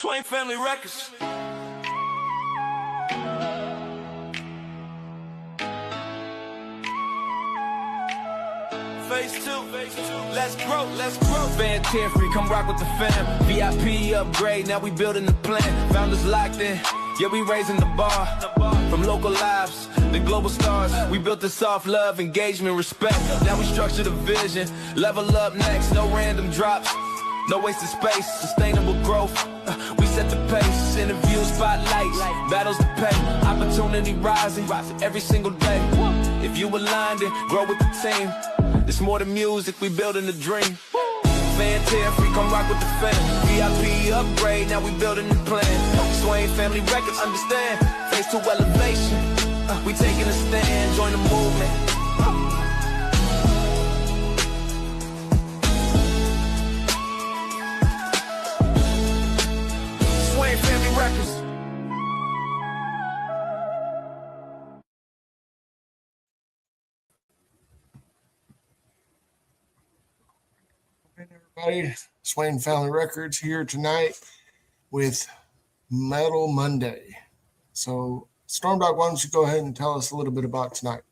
Swain Family Records. Phase two, let's grow. Van Free, come rock with the fam. VIP upgrade, now we building the plan. Founders locked in, yeah, we raising the bar. From local lives to global stars, we built this off love, engagement, respect. Now we structure the vision, level up next, no random drops. No wasted space, sustainable growth. We set the pace, interviews, spotlights, battles to pay. Opportunity rising every single day. If you aligned it, grow with the team. It's more than music, we building a dream. Van Free, come rock with the fam. VIP upgrade, now we building the plan. Swain Family Records, understand. Phase 2 elevation, we taking a stand, join the movement. Family Records. Hey everybody, Swain Family Records here tonight with Metal Monday. So, Stormdog, why don't you go ahead and tell us a little bit about tonight?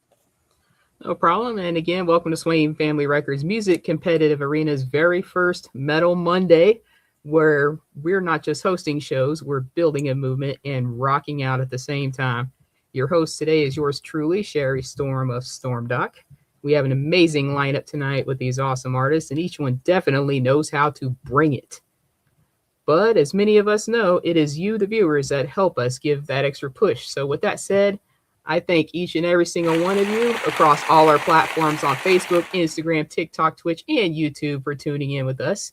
No problem. And again, welcome to Swain Family Records Music Competitive Arena's very first Metal Monday, where we're not just hosting shows, we're building a movement and rocking out at the same time. Your host today is yours truly, Sherry Storm of Stormdoc. We have an amazing lineup tonight with these awesome artists, and each one definitely knows how to bring it. But as many of us know, it is you, the viewers, that help us give that extra push. So with that said, I thank each and every single one of you across all our platforms on Facebook, Instagram, TikTok, Twitch, and YouTube for tuning in with us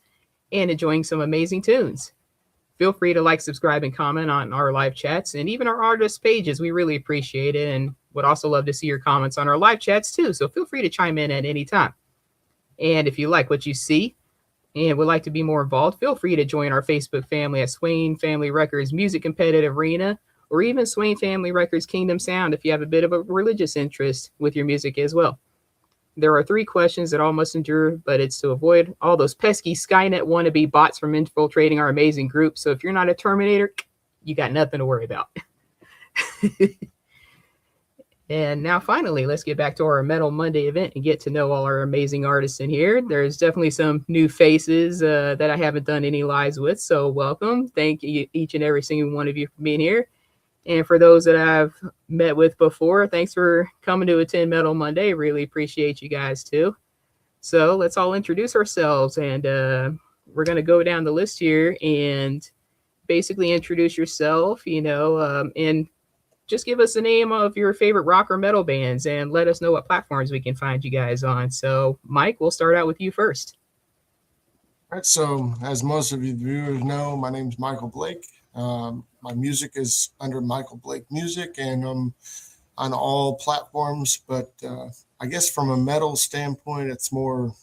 and enjoying some amazing tunes. Feel free to like, subscribe, and comment on our live chats and even our artist pages. We really appreciate it and would also love to see your comments on our live chats too. So feel free to chime in at any time. And if you like what you see and would like to be more involved, feel free to join our Facebook family at Swain Family Records Music Competitive Arena, or even Swain Family Records Kingdom Sound if you have a bit of a religious interest with your music as well. There are 3 questions that all must endure, but it's to avoid all those pesky Skynet wannabe bots from infiltrating our amazing group. So if you're not a Terminator, you got nothing to worry about. And now finally, let's get back to our Metal Monday event and get to know all our amazing artists in here. There's definitely some new faces that I haven't done any lives with, so welcome. Thank you, each and every single one of you, for being here. And for those that I've met with before, thanks for coming to attend Metal Monday. Really appreciate you guys too. So let's all introduce ourselves, and we're going to go down the list here and basically introduce yourself, and just give us the name of your favorite rock or metal bands and let us know what platforms we can find you guys on. So Mike, we'll start out with you first. All right, so as most of you viewers know, my name is Michael Blake. My music is under Michael Blake Music, and I'm on all platforms, but I guess from a metal standpoint, it's more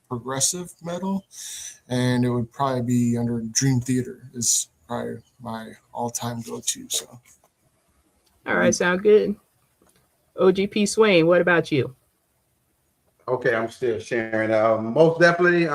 progressive metal, and it would probably be under Dream Theater is probably my all-time go-to. So, all right, sound good. O.G.P. Swain, what about you? Okay, I'm still sharing. Most definitely,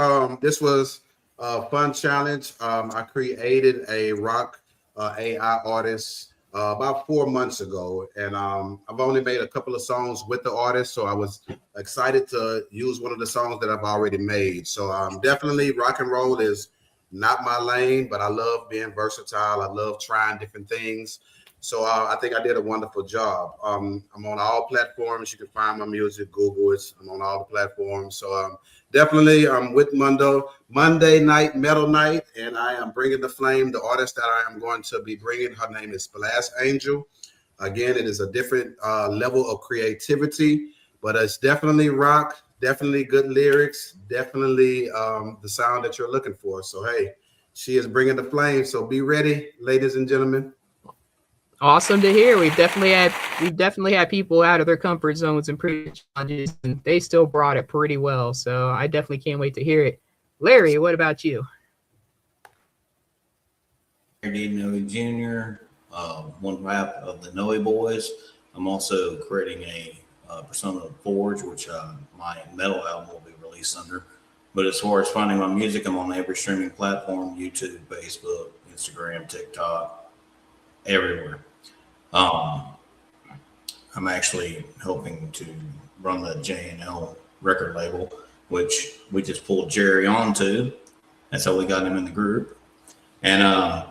this was a fun challenge. I created a rock AI artist about 4 months ago, and I've only made a couple of songs with the artist, so I was excited to use one of the songs that I've already made. So definitely rock and roll is not my lane, but I love being versatile. I love trying different things. So I think I did a wonderful job. I'm on all platforms. You can find my music, Google it. I'm on all the platforms. So definitely I'm with Monday Night Metal Night, and I am bringing the flame. The artist that I am going to be bringing, her name is Splash Angel. Again, it is a different level of creativity, but it's definitely rock, definitely good lyrics, definitely the sound that you're looking for. So, hey, she is bringing the flame. So be ready, ladies and gentlemen. Awesome to hear. We've definitely had people out of their comfort zones and pretty challenges, and they still brought it pretty well. So I definitely can't wait to hear it. Larry, what about you? D. Noe Jr., one half of the Noe Boys. I'm also creating a persona of Forge, which my metal album will be released under. But as far as finding my music, I'm on every streaming platform: YouTube, Facebook, Instagram, TikTok, everywhere. Um, I'm actually helping to run the J&L record label, which we just pulled Jerry onto. That's how we got him in the group. And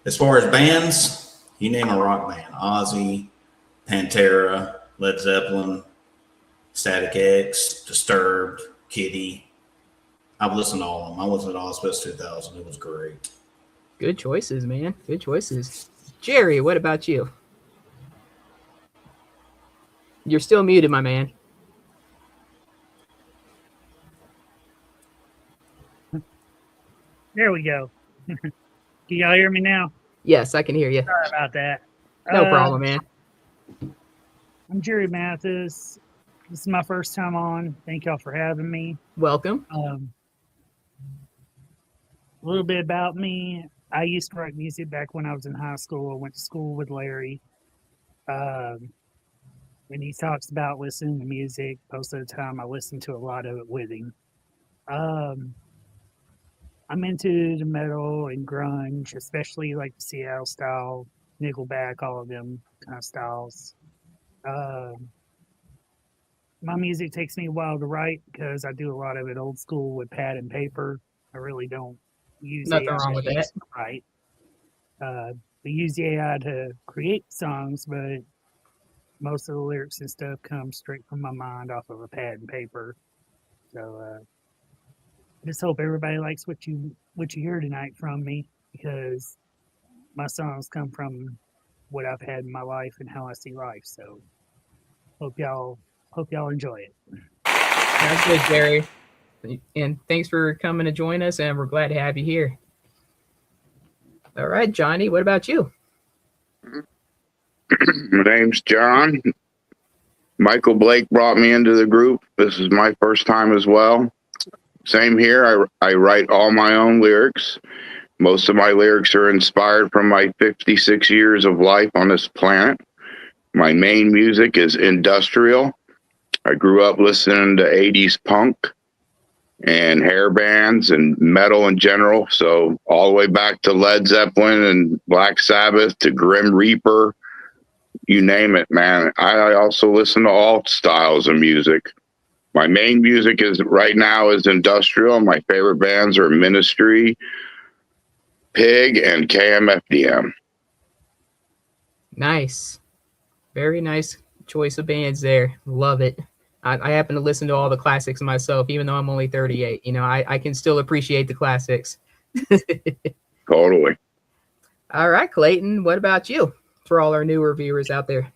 as far as bands, you name a rock band, Ozzy, Pantera, Led Zeppelin, Static X, Disturbed, Kitty. I've listened to all of them. I listened to Ozfest 2000. It was great. Good choices, man. Good choices. Jerry, what about you? You're still muted, my man. There we go. Can y'all hear me now? Yes, I can hear you. Sorry about that. No problem, man. I'm Jerry Mathis. This is my first time on. Thank y'all for having me. Welcome. A little bit about me. I used to write music back when I was in high school. I went to school with Larry. When he talks about listening to music, most of the time I listen to a lot of it with him. I'm into the metal and grunge, especially like the Seattle style, Nickelback, all of them kind of styles. My music takes me a while to write because I do a lot of it old school with pad and paper. I really don't use Nothing AI wrong with that. to write. We use the AI to create songs, but most of the lyrics and stuff come straight from my mind off of a pad and paper. So I just hope everybody likes what you hear tonight from me, because my songs come from what I've had in my life and how I see life. So hope y'all enjoy it. Sounds good, Jerry. And thanks for coming to join us, and we're glad to have you here. All right, Johnny, what about you? My name's John. Michael Blake brought me into the group. This is my first time as well. Same here. I write all my own lyrics. Most of my lyrics are inspired from my 56 years of life on this planet. My main music is industrial. I grew up listening to 80s punk and hair bands and metal in general. So all the way back to Led Zeppelin and Black Sabbath to Grim Reaper, you name it, man. I also listen to all styles of music. My main music right now is industrial. My favorite bands are Ministry, Pig, and KMFDM. Nice. Very nice choice of bands there. Love it. I happen to listen to all the classics myself, even though I'm only 38. You know, I can still appreciate the classics. Totally. All right, Clayton, what about you for all our newer viewers out there?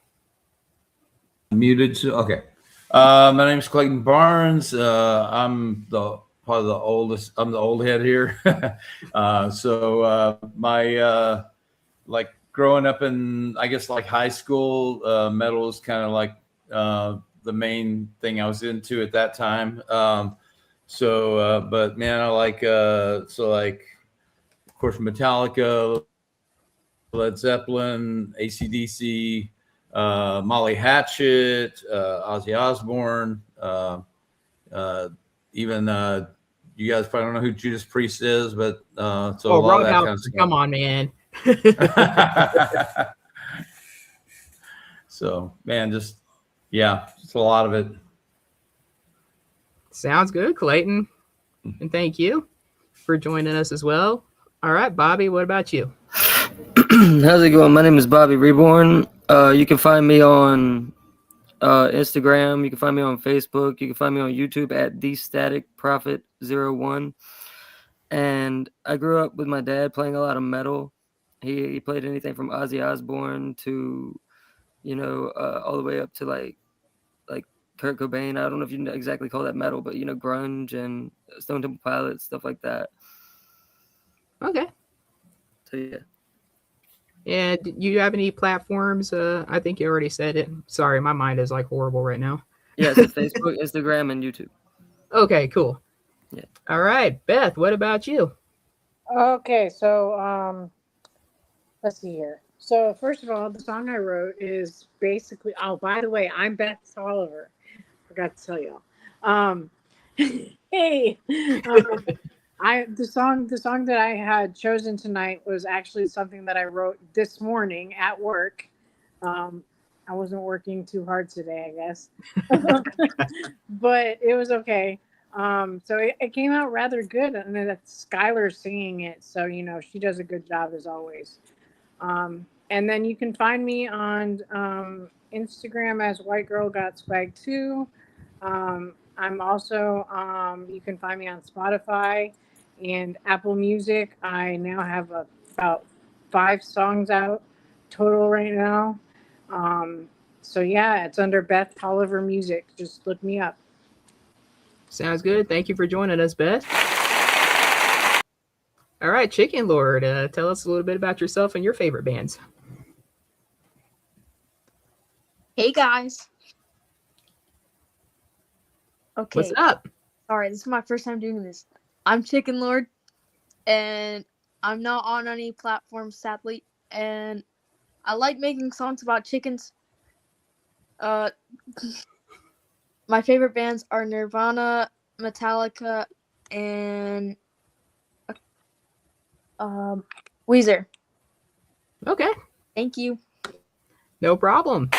Muted. Okay. My name's Clayton Barnes. I'm probably the oldest. I'm the old head here. My like growing up in, I guess, like high school, metal is kind of like the main thing I was into at that time. But man, I like of course, Metallica, Led Zeppelin, AC/DC, Molly Hatchet, Ozzy Osbourne, even you guys probably don't know who Judas Priest is, but a lot of that kind of stuff. Come on, man. So, man, just a lot of it. Sounds good, Clayton. And thank you for joining us as well. All right, Bobby, what about you? How's it going? My name is Bobby Reborn. You can find me on Instagram. You can find me on Facebook. You can find me on YouTube at TheStaticProphet01. And I grew up with my dad playing a lot of metal. He played anything from Ozzy Osbourne to, all the way up to like Kurt Cobain. I don't know if you exactly call that metal, but grunge and Stone Temple Pilots, stuff like that. Okay. So yeah. And do you have any platforms? I think you already said it. Sorry, my mind is like horrible right now. Yeah, it's Facebook, Instagram, and YouTube. Okay, cool. Yeah. All right, Beth, what about you? Okay, so let's see here. So first of all, the song I wrote is basically. Oh, by the way, I'm Beth Oliver. Forgot to tell y'all. Hey. The song that I had chosen tonight was actually something that I wrote this morning at work. I wasn't working too hard today, I guess, but it was okay. So it came out rather good, and then that's Skylar singing it. So she does a good job as always. And then you can find me on Instagram as White Girl Got Swag 2. I'm also, you can find me on Spotify and Apple Music. I now have about 5 songs out total right now. So yeah, it's under Beth Tolliver Music. Just look me up. Sounds good. Thank you for joining us, Beth. All right, Chicken Lord, tell us a little bit about yourself and your favorite bands. Hey guys. Okay. What's up? Sorry, this is my first time doing this. I'm Chicken Lord, and I'm not on any platforms, sadly. And I like making songs about chickens. My favorite bands are Nirvana, Metallica, and Weezer. Okay. Thank you. No problem.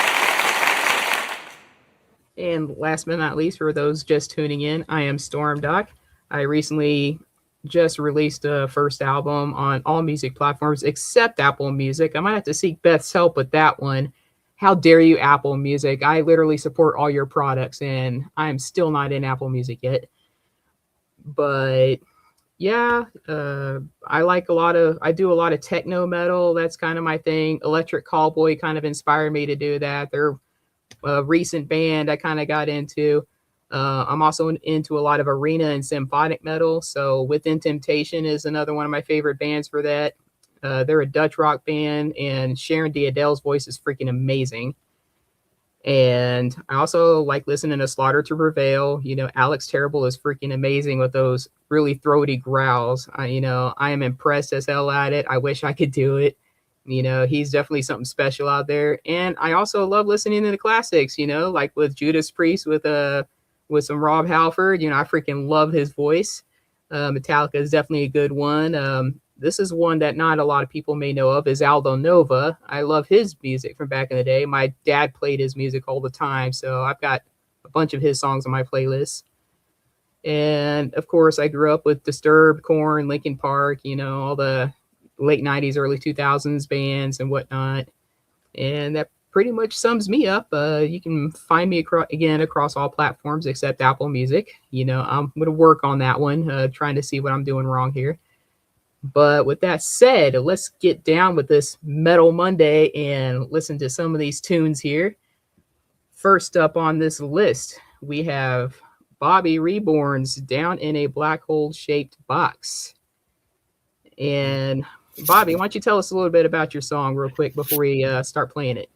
And last but not least, for those just tuning in, I am Storm Doc. I recently just released a first album on all music platforms except Apple Music. I might have to seek Beth's help with that one. How dare you, Apple Music? I literally support all your products, and I'm still not in Apple Music yet. But yeah, I do a lot of techno metal. That's kind of my thing. Electric Callboy kind of inspired me to do that. They're a recent band I kind of got into. I'm also into a lot of arena and symphonic metal. So Within Temptation is another one of my favorite bands for that. They're a Dutch rock band, and Sharon D'Adel's voice is freaking amazing. And I also like listening to Slaughter to Prevail. Alex Terrible is freaking amazing with those really throaty growls. I am impressed as hell at it. I wish I could do it. He's definitely something special out there. And I also love listening to the classics, like with Judas Priest with some Rob Halford. I freaking love his voice. Metallica is definitely a good one. This is one that not a lot of people may know of, is Aldo Nova. I love his music from back in the day. My dad played his music all the time, so I've got a bunch of his songs on my playlist. And of course, I grew up with Disturbed, Korn, Linkin Park, all the late 90s, early 2000s bands and whatnot. And that pretty much sums me up. You can find me across all platforms except Apple Music. I'm going to work on that one, trying to see what I'm doing wrong here. But with that said, let's get down with this Metal Monday and listen to some of these tunes here. First up on this list, we have Bobby Reborn's Down in a Black Hole Shaped Box. And Bobby, why don't you tell us a little bit about your song real quick before we start playing it?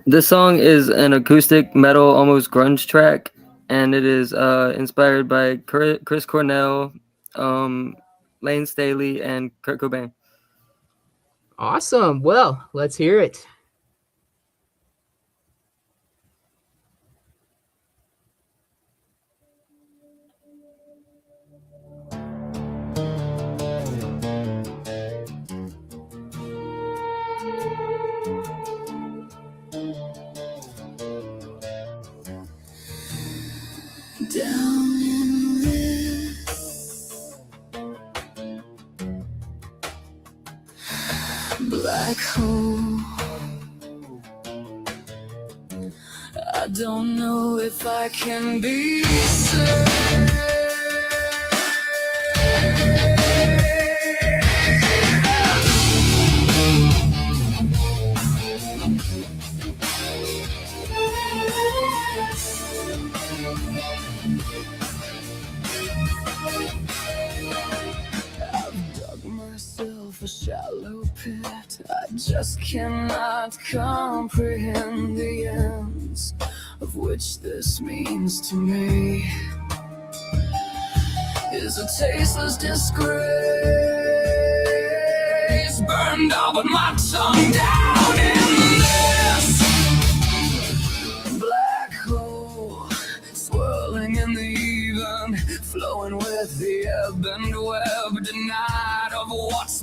This song is an acoustic metal, almost grunge track, and it is inspired by Chris Cornell, Lane Staley, and Kurt Cobain. Awesome. Well, let's hear it. Down in this black hole, I don't know if I can be saved. A shallow pit, I just cannot comprehend the ends of which this means to me. Is a tasteless disgrace burned up with my tongue down in this black hole, swirling in the even, flowing with the ebb and web.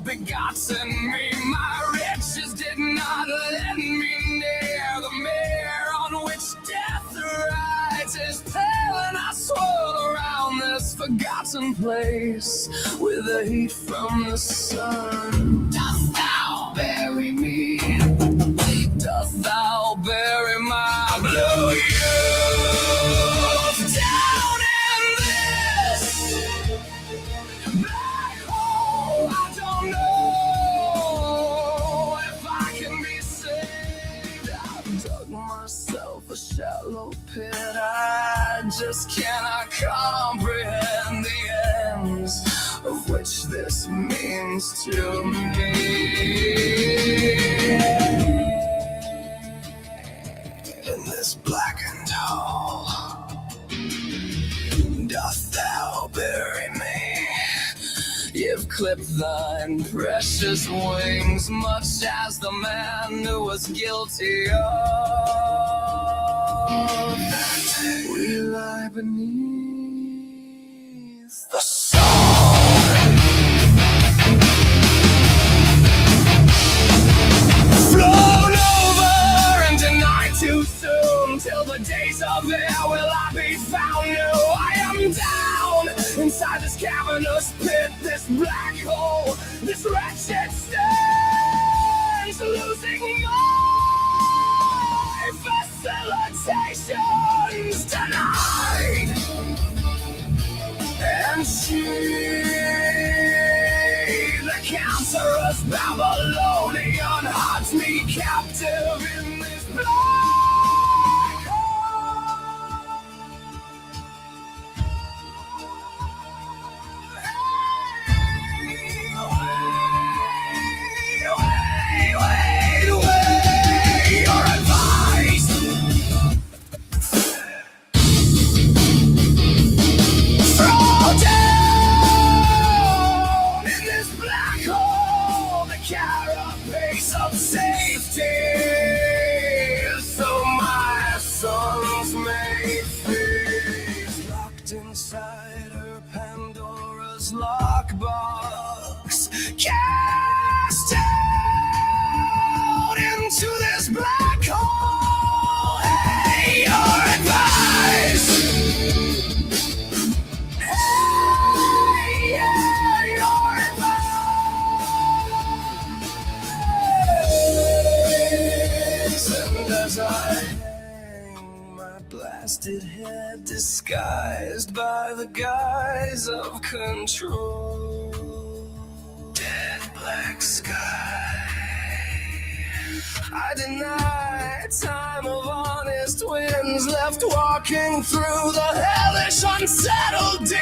begotten me. My riches did not let me near the mirror on which death rides his pale, and I swirl around this forgotten place with the heat from the sun. Dost thou bury me? Dost thou bury my blue youth down in this black hole? I don't know if I can be saved. I've dug myself a shallow pit. I just cannot comprehend the ends of which this means to me. In this blackened hole, dost thou bury me? You've clipped thine precious wings, much as the man who was guilty of. We lie beneath the sun. Flown over and denied too soon, till the days of air will I be found new. I am down inside this cavernous pit, this black hole, this wretched stench, losing my facilitations tonight. And she, the cancerous Babylonian, holds me captive in this black hole. Wait, your advice. Throw down in this black hole the carapace of safety, so my sons may feast. Locked inside her Pandora's lockbox, cast out into this black hole. Hey, your advice. And as I hang my blasted head, disguised by the guise of control, dead black sky, I deny time of honest winds, left walking through the hellish unsettled deep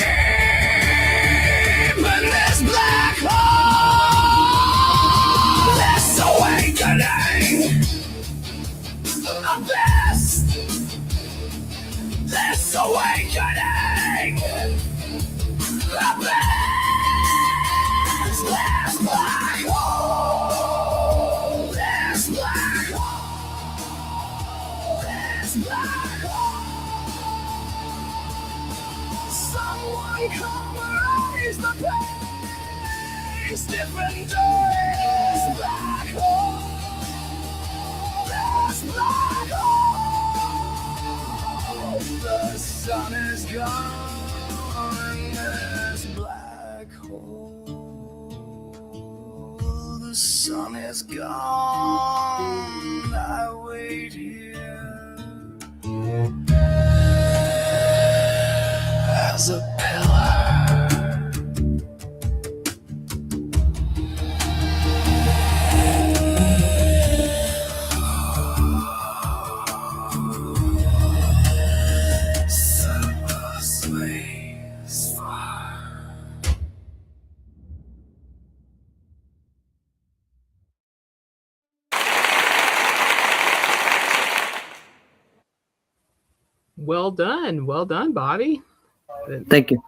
in this black hole. This awakening, a best, this awakening, a best, this black hole, this black hole, this black hole. Someone come raise the pace, different doors, black hole, this black hole. The sun is gone, this black hole. The sun is gone, I wait here as a pillar. Well done, Bobby. Thank you.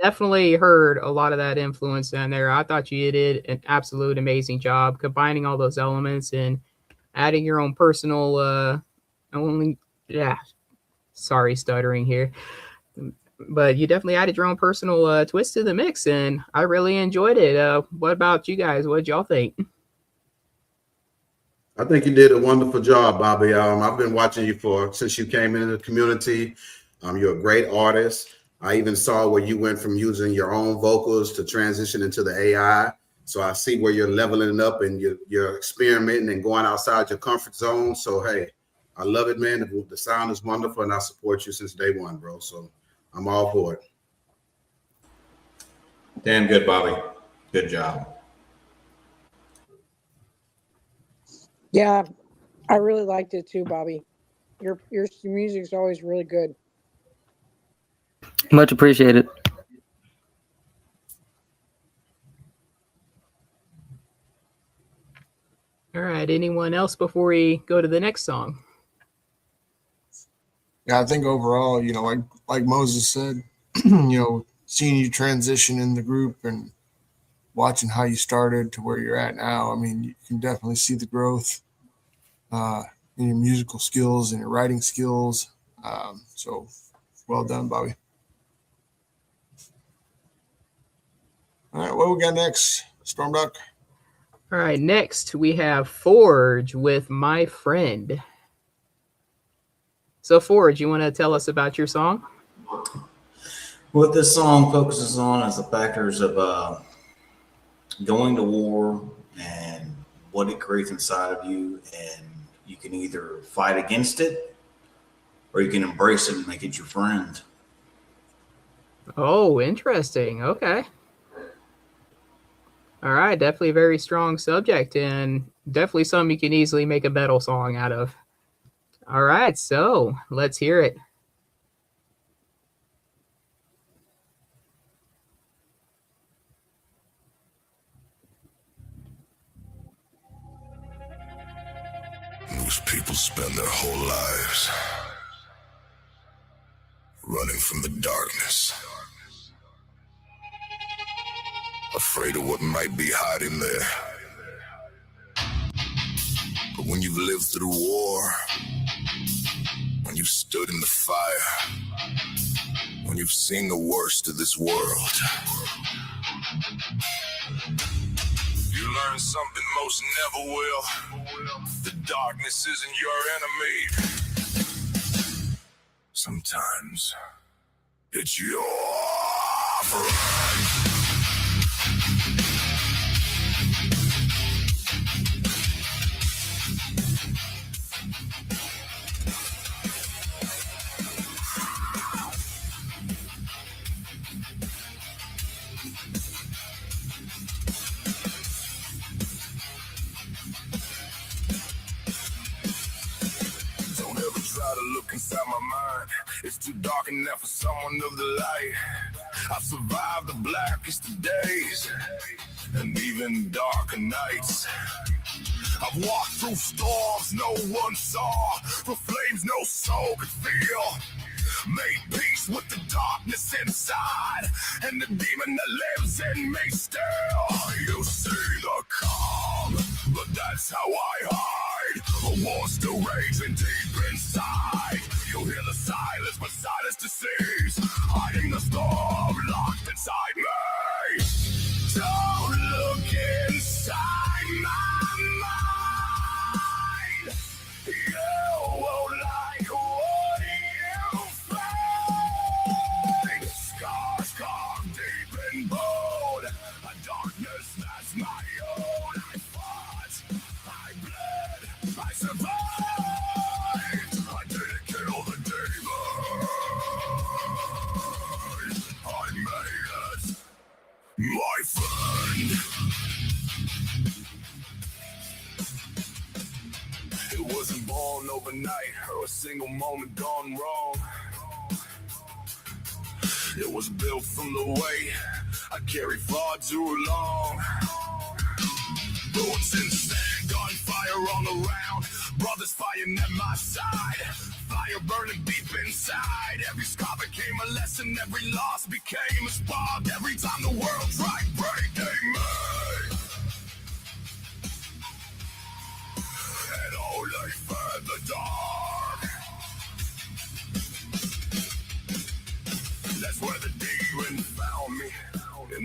Definitely heard a lot of that influence down there. I thought you did an absolute amazing job combining all those elements and adding your own personal sorry, stuttering here. but you definitely added your own personal twist to the mix, and I really enjoyed it. What about you guys? What did y'all think? I think you did a wonderful job, Bobby. I've been watching you since you came into the community. You're a great artist. I even saw where you went from using your own vocals to transition into the AI. So I see where you're leveling up and you're experimenting and going outside your comfort zone. So hey, I love it, man. The sound is wonderful, and I support you since day one, bro. So I'm all for it. Damn good, Bobby. Good job. Yeah, I really liked it too, Bobby. Your music is always really good. Much appreciated. All right, anyone else before we go to the next song? Yeah, I think overall, like Moses said, seeing you transition in the group and watching how you started to where you're at now, I mean, you can definitely see the growth in your musical skills and your writing skills. So well done, Bobby. All right, what we got next, Stormduck? All right, next we have Forge with My Friend. So Forge, you want to tell us about your song? What this song focuses on is the factors of going to war and what it creates inside of you, and you can either fight against it or you can embrace it and make it your friend. Oh, interesting. Okay. All right, definitely a very strong subject, and definitely something you can easily make a metal song out of. All right, so let's hear it. Most people spend their whole lives running from the darkness, afraid of what might be hiding there. But when you've lived through war, when you've stood in the fire, when you've seen the worst of this world, you learn something most never will. The darkness isn't your enemy. Sometimes it's your friend. Don't ever try to look inside my mind. It's too dark enough for someone of the light. I've survived the blackest of days and even darker nights. I've walked through storms no one saw, through flames no soul could feel. Made peace with the darkness inside and the demon that lives in me still. You see the calm, but that's how I hide. A war still raging deep inside. You hear the silence, but silence deceives. Hiding the storm locked inside me. Don't look inside my mind. You won't like what you find. Scars carved deep and bold. A darkness that's my own. I fought, I bled, I survived. I didn't kill the demon. I made it my friend. It wasn't born overnight or a single moment gone wrong. It was built from the weight I carried far too long. Bullets in the sand, gunfire all around. Brothers fighting at my side. Fire burning deep inside. Every scar became a lesson. Every loss became a spark. Every time the world tried breaking me, and only fed the dark. That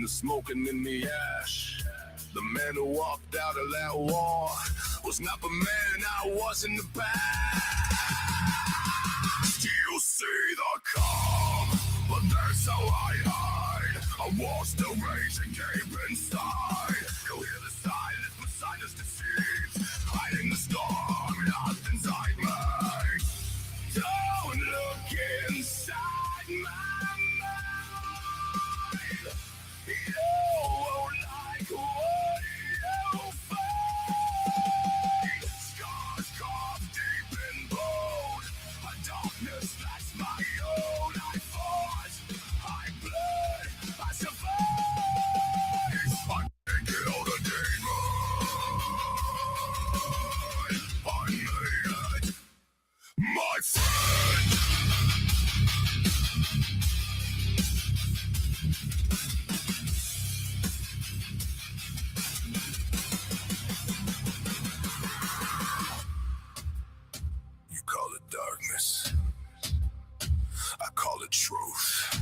in the smoke and in the ash. The man who walked out of that war was not the man I was in the past. Do you see the calm? But that's how I hide. I watch the rage and gape inside. You hear the silence, but silence deceives. Hiding the storm, lost inside me. Don't look inside my mind. You won't like what you find. Scars carved deep in bone. A darkness that's my own. I fought, I bled, I survived. I can't kill the demon. I made it, my friend. You call it darkness, I call it truth.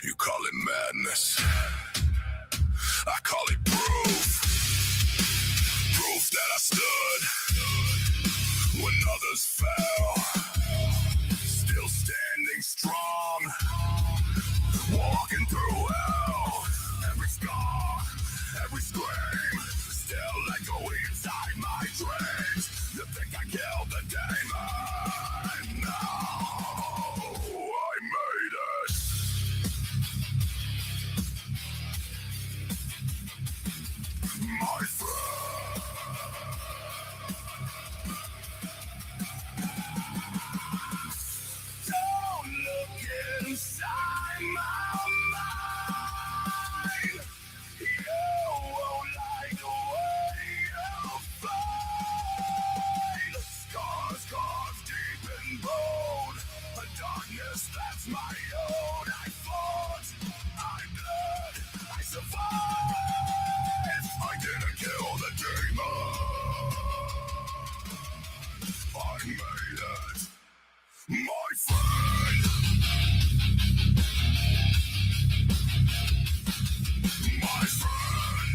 You call it madness, I call it proof. Proof that I stood when others fell. Still standing strong, walking through hell. Every scar, every scream, still echoing inside my dreams. You think I killed the demon? No, I made it. My friend. Don't look inside my mind. You won't like what you find. Scars carved deep in bone. A darkness that's my own. I fought, I bled, I survived. I didn't kill the demon. I made it, my friend. My friend.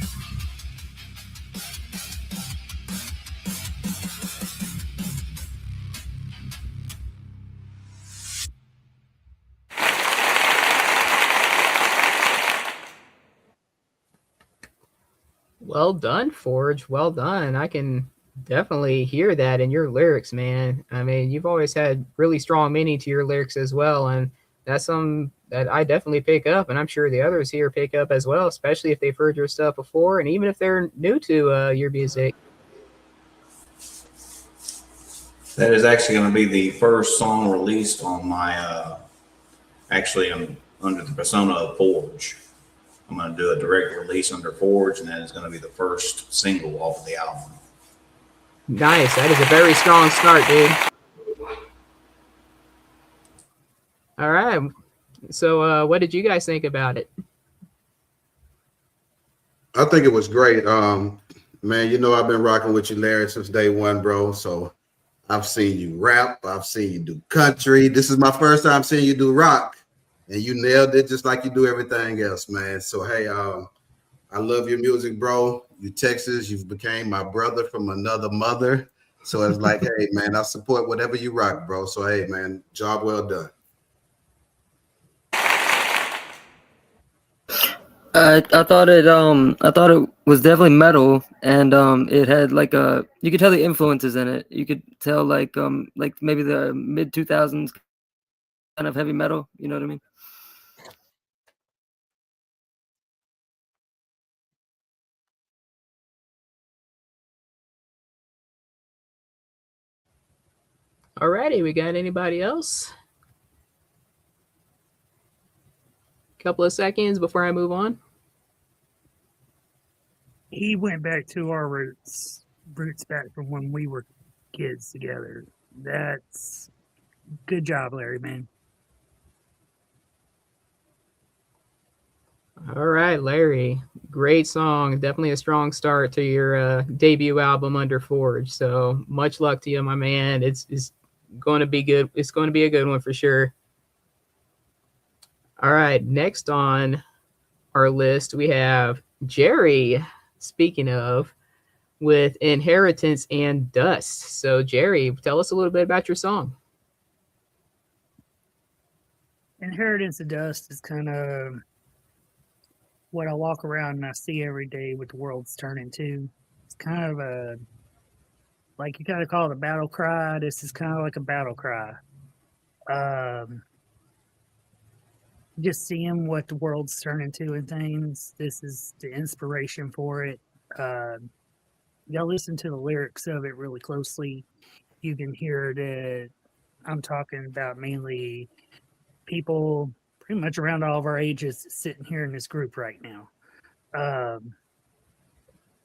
Well done, Forge. Well done. I can definitely hear that in your lyrics, man. I mean, you've always had really strong meaning to your lyrics as well, and that's something that I definitely pick up, and I'm sure the others here pick up as well, especially if they've heard your stuff before, and even if they're new to your music. That is actually going to be the first song released on my, actually I'm under the persona of Forge. I'm going to do a direct release under Forge, and that is going to be the first single off of the album. Nice. That is a very strong start, dude. All right. So what did you guys think about it? I think it was great. Man, you know I've been rocking with you, Larry, since day one, bro. So I've seen you rap. I've seen you do country. This is my first time seeing you do rock, and you nailed it just like you do everything else, man. So, hey, I love your music, bro. You Texas, you've became my brother from another mother. So it's like, hey, man, I support whatever you rock, bro. So, hey, man, job well done. I thought it was definitely metal, and it had like you could tell the influences in it. You could tell like maybe the mid 2000s kind of heavy metal. You know what I mean? Alrighty, we got anybody else? Couple of seconds before I move on. He went back to our roots back from when we were kids together. That's good job, Larry, man. All right, Larry. Great song. Definitely a strong start to your debut album under Forge. So much luck to you, my man. It's going to be good. It's going to be a good one for sure. All right, next on our list, we have Jerry, speaking of, with Inheritance and Dust. So, Jerry, tell us a little bit about your song. Inheritance of Dust is kind of what I walk around and I see every day what the world's turning to. It's kind of a, like you kind of call it a battle cry. This is kind of like a battle cry. Just seeing what the world's turning to and things. This is the inspiration for it. Y'all listen to the lyrics of it really closely. You can hear that I'm talking about mainly people pretty much around all of our ages sitting here in this group right now.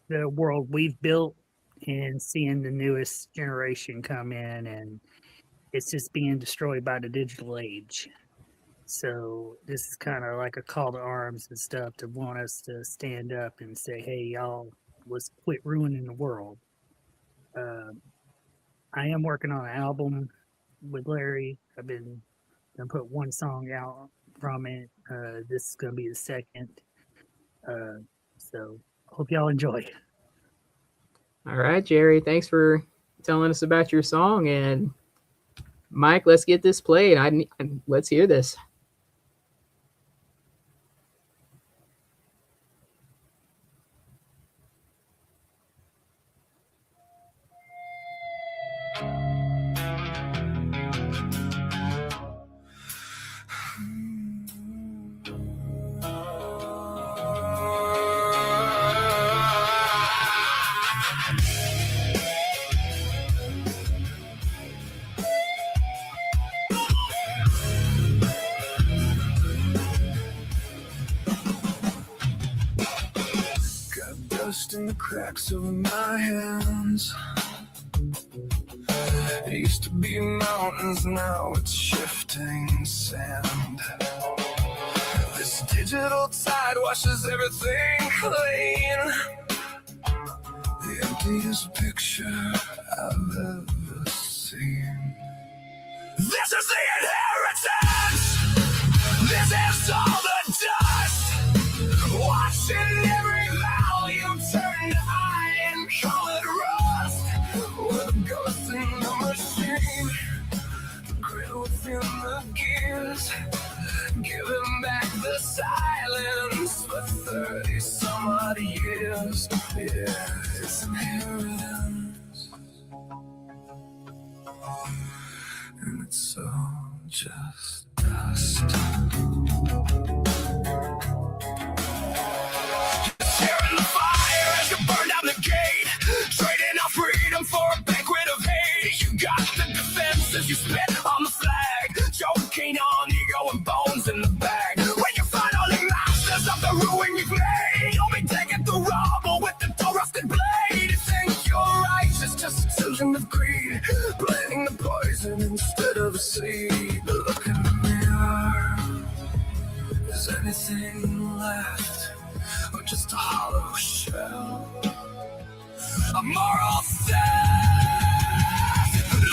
The world we've built and seeing the newest generation come in, and it's just being destroyed by the digital age. So this is kind of like a call to arms and stuff to want us to stand up and say, hey, y'all, let's quit ruining the world. I am working on an album with Larry. I've been gonna put one song out from it. This is gonna be the second. So hope y'all enjoy. All right, Jerry, thanks for telling us about your song. And Mike, let's get this played. Let's hear this. Dust in the cracks of my hands. It used to be mountains, now it's shifting sand. This digital tide washes everything clean. The emptiest picture I've ever seen. This is the inheritance. This is all the dust. Watching every volume turn to iron, call it rust. We're the ghosts in the machine, the grit within the gears, giving back the silence for 30 some odd years. Yeah, it's inheritance, and it's all just dust. Tearing the fire as you burn down the gate, trading our freedom for a banquet of hate. You got the defenses, you spit on the flag, choking on ego and bones in the bag. When you finally masters of the ruin you've made, you'll be taking the rubble with the dull rusted blade. You think you're righteous, just a children of greed, planting the poison instead of a seed. But look in the mirror, is anything left? Or just a hollow shell? A moral theft.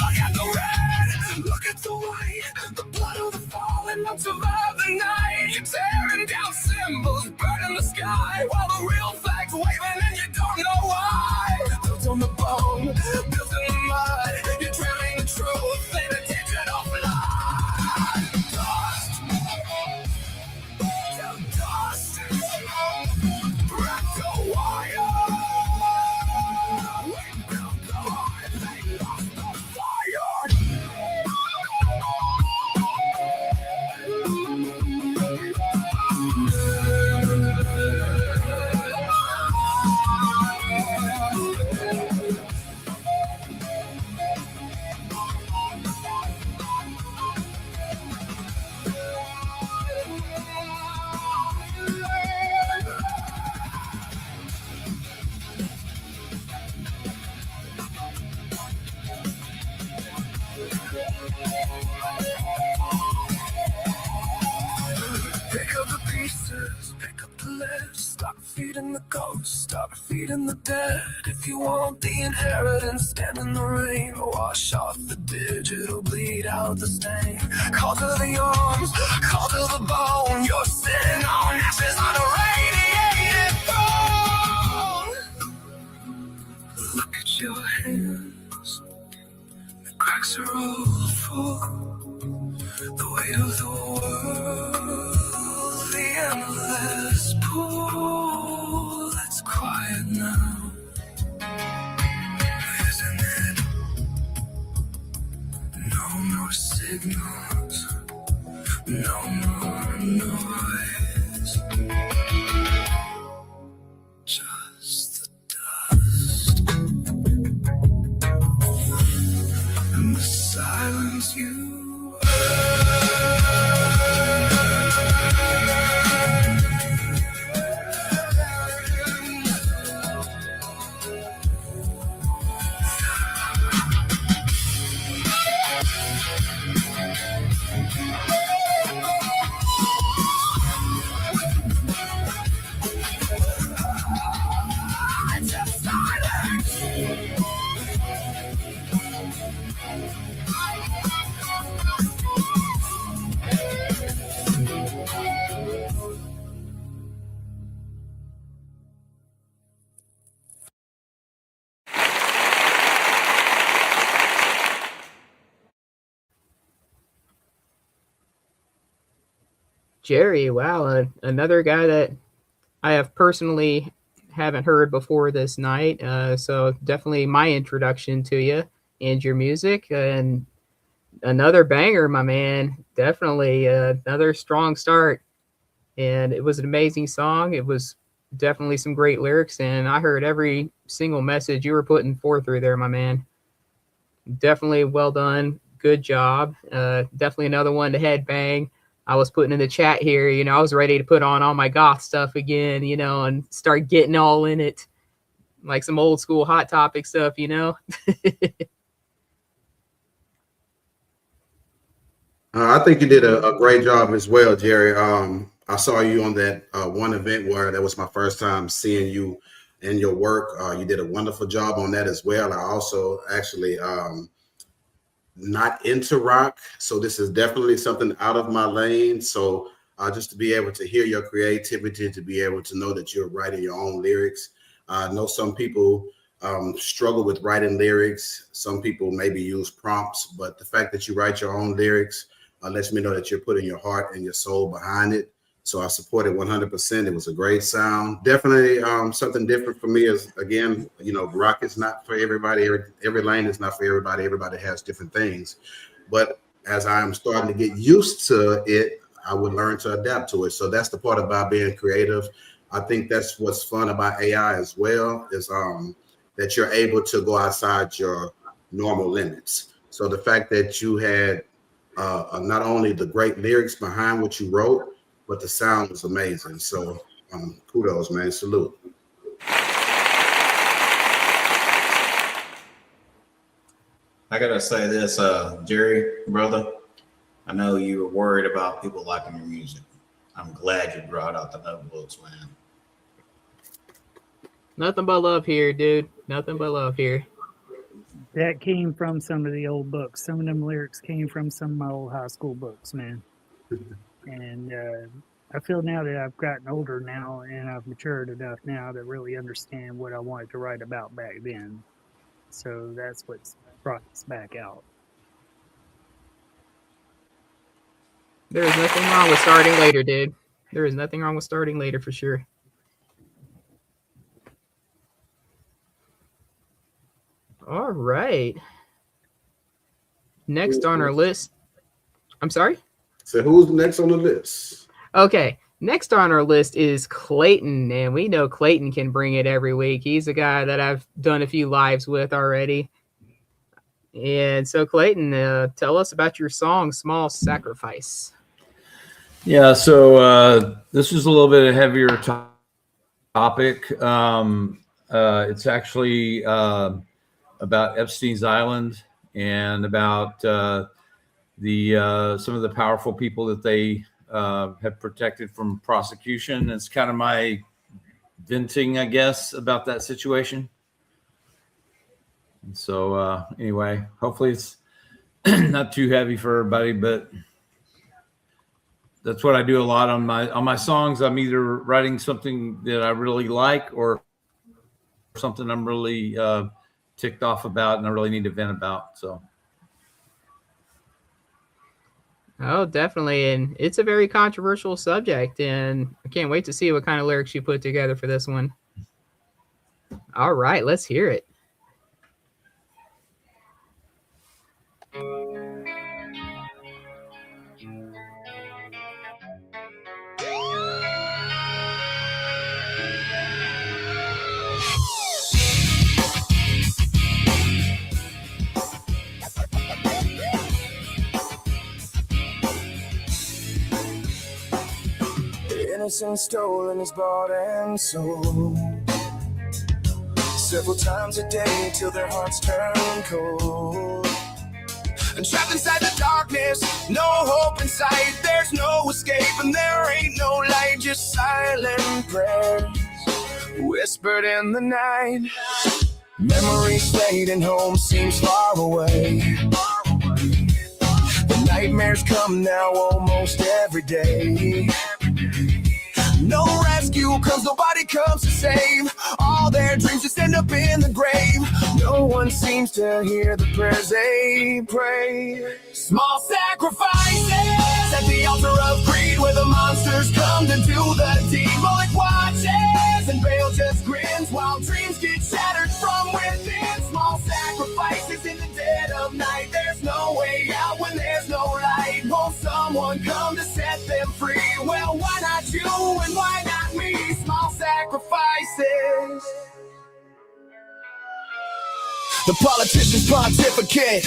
Look at the red, look at the white, the blood of the fallen won't survive the night. You're tearing down symbols, burning the sky, while the real fact's waving and you don't know why. Built on the bone, built in the mud, you're drowning the truth in a digital flood. Dust, dust, wrapped the wire. We built the heart, they lost the fire. Pick up the pieces, pick up the list, stop feeding the ghost, stop feeding the dead. If you want the inheritance, stand in the rain. Wash off the digital, bleed out the stain. Call to the arms, call to the bone. You're sitting on ashes on a radiated throne. Look at your hands, the cracks are all full. The weight of the world, the endless pool. It's quiet now, isn't it? No more signals, no more noise. Just the dust and the silence you Jerry, wow, another guy that I have personally haven't heard before this night. So definitely my introduction to you and your music, and another banger, my man. Definitely another strong start, and it was an amazing song. It was definitely some great lyrics, and I heard every single message you were putting forth through there, my man. Definitely well done. Good job. Definitely another one to headbang. I was putting in the chat here, I was ready to put on all my goth stuff again, and start getting all in it, like some old school Hot Topic stuff, I think you did a great job as well, Jerry. I saw you on that one event where that was my first time seeing you and your work. You did a wonderful job on that as well. I also actually not into rock, so this is definitely something out of my lane. So just to be able to hear your creativity, to be able to know that you're writing your own lyrics. I know some people struggle with writing lyrics. Some people maybe use prompts, but the fact that you write your own lyrics lets me know that you're putting your heart and your soul behind it. So I support it 100%. It was a great sound. Definitely something different for me is, again, rock is not for everybody. Every lane is not for everybody. Everybody has different things. But as I'm starting to get used to it, I would learn to adapt to it. So that's the part about being creative. I think that's what's fun about AI as well, is that you're able to go outside your normal limits. So the fact that you had not only the great lyrics behind what you wrote, but the sound was amazing. So kudos, man. Salute. I gotta say this, Jerry, brother. I know you were worried about people liking your music. I'm glad you brought out the notebooks, man. Nothing but love here, dude. Nothing but love here. That came from some of the old books. Some of them lyrics came from some of my old high school books, man. And I feel now that I've gotten older now and I've matured enough now to really understand what I wanted to write about back then. So that's what's brought this back out. There is nothing wrong with starting later, dude. There is nothing wrong with starting later for sure. All right. Next on our list. I'm sorry? So who's next on the list? Okay. Next on our list is Clayton, and we know Clayton can bring it every week. He's a guy that I've done a few lives with already. And so, Clayton, tell us about your song, Small Sacrifice. Yeah, so this is a little bit of a heavier topic. It's actually about Epstein's Island and about some of the powerful people that they have protected from prosecution. It's kind of my venting, I guess, about that situation. And so anyway, hopefully it's not too heavy for everybody, but that's what I do a lot on my songs. I'm either writing something that I really like or something I'm really ticked off about and I really need to vent about. So. Oh, definitely. And it's a very controversial subject, and I can't wait to see what kind of lyrics you put together for this one. All right, let's hear it. Innocence stolen is bought and sold several times a day till their hearts turn cold. And trapped inside the darkness, no hope in sight. There's no escape and there ain't no light, just silent prayers whispered in the night. Memories fade and home seems far away. The nightmares come now almost every day. No rescue comes, nobody comes to save. All their dreams just end up in the grave. No one seems to hear the prayers they pray. Small sacrifices at the altar of greed, where the monsters come to do the deed. Mullet watches and Bale just grins while dreams get shattered from within. Small sacrifices in the dead of night. There's no way out when there's no light. Won't someone come to set them free? Well, why not you and why not me? Small sacrifices. The politicians pontificate,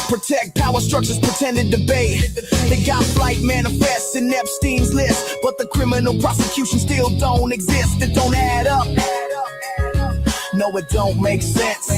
protect power structures, pretended debate. They got flight manifests in Epstein's list, but the criminal prosecution still don't exist. It don't add up. No, it don't make sense.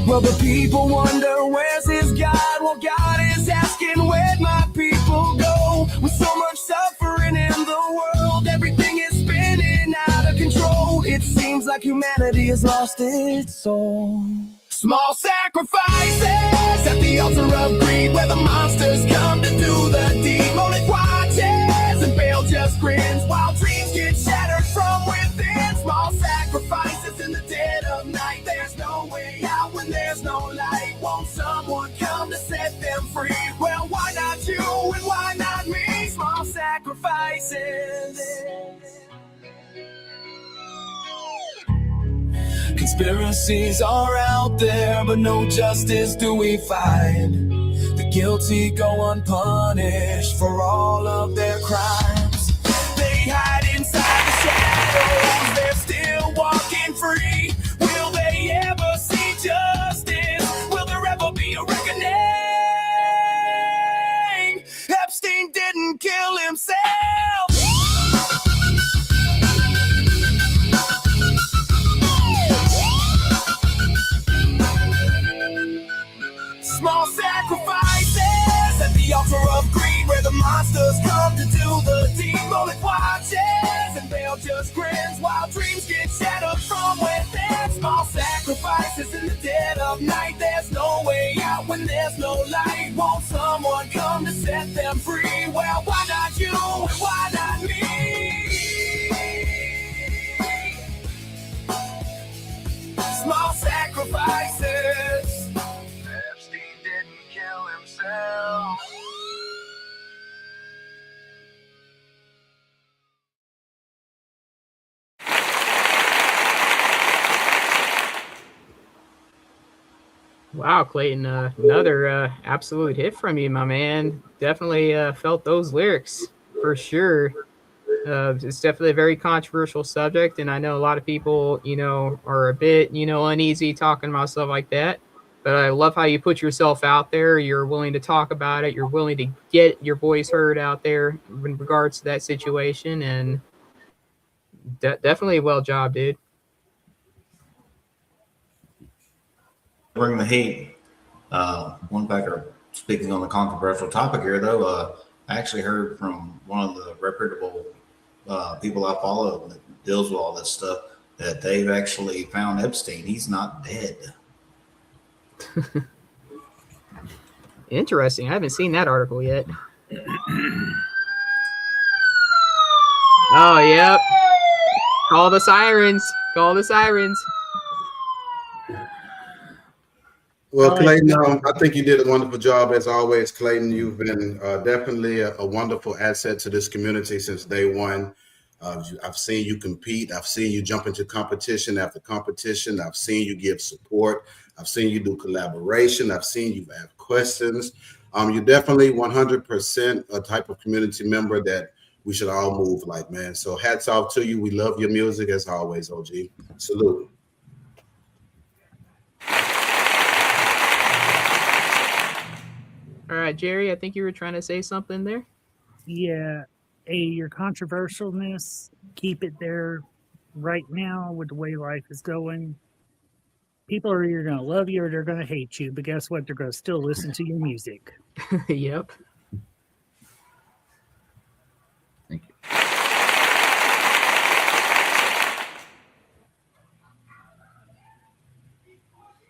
Well, the people wonder, where's his God? Well, God is asking, where'd my people go? With so much suffering in the world, everything is spinning out of control. It seems like humanity has lost its soul. Small sacrifices at the altar of greed, where the monsters come to do the deed. Mullet watches and Bale just grins while dreams get shattered from within. Small sacrifices in the dead of night. There's no way out when there's no light. Won't someone come to set them free? Well, why not you and why not me? Small sacrifices. Conspiracies are out there, but no justice do we find. The guilty go unpunished for all of their crimes. They hide inside the shadows, they're still walking free. Will they ever see justice? Will there ever be a reckoning? Epstein didn't kill himself. Small sacrifices at the altar of greed, where the monsters come to do the deed. Mullet watches and Bale just grins while dreams get shattered from within. Small sacrifices in the dead of night. There's no way out when there's no light. Won't someone come to set them free? Well, why not you? Why not me? Small sacrifices. Wow, Clayton, another absolute hit from you, my man. Definitely felt those lyrics for sure. It's definitely a very controversial subject, and I know a lot of people, are a bit, uneasy talking about stuff like that. But I love how you put yourself out there. You're willing to talk about it. You're willing to get your voice heard out there in regards to that situation, and definitely well job, dude. Bring the heat. One backer speaking on the controversial topic here, though. I actually heard from one of the reputable people I follow deals with all this stuff, that they've actually found Epstein. He's not dead. Interesting. I haven't seen that article yet. Oh, yep. Call the sirens. Call the sirens. Well, Clayton, I think you did a wonderful job as always, Clayton. You've been definitely a wonderful asset to this community since day one. I've seen you compete. I've seen you jump into competition after competition. I've seen you give support. I've seen you do collaboration. I've seen you have questions. You're definitely 100% a type of community member that we should all move like, man. So hats off to you. We love your music as always, OG. Salute. All right, Jerry, I think you were trying to say something there. Yeah, your controversialness, keep it there. Right now, with the way life is going, people are either going to love you or they're going to hate you. But guess what? They're going to still listen to your music. Yep. Thank you.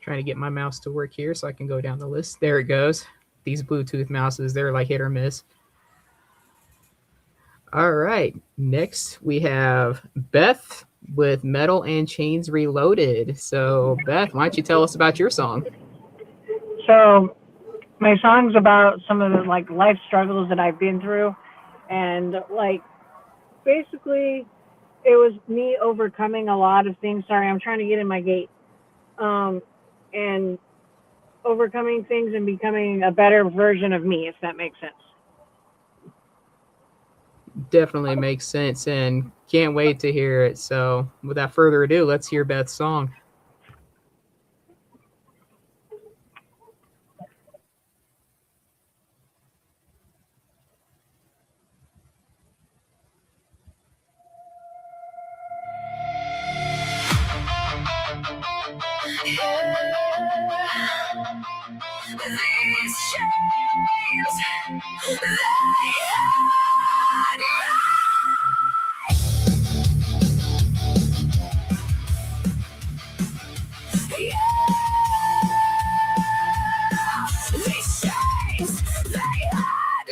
Trying to get my mouse to work here so I can go down the list. There it goes. These Bluetooth mouses, they're like hit or miss. All right. Next, we have Beth with Metal and Chains Reloaded. So, Beth, why don't you tell us about your song? So my song's about some of the like life struggles that I've been through, and like basically it was me overcoming a lot of things. Sorry, I'm trying to get in my gate. And overcoming things and becoming a better version of me, if that makes sense. Definitely makes sense, and can't wait to hear it. So without further ado, let's hear Beth's song. These chains, they hide me. Yeah. These chains, they hide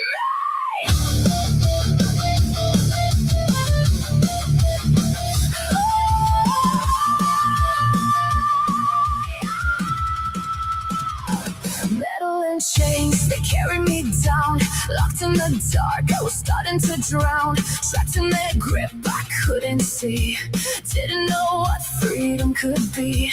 Metal and chains, they carry me down. Locked in the dark, I was starting to drown. Trapped in their grip, I couldn't see. Didn't know what freedom could be.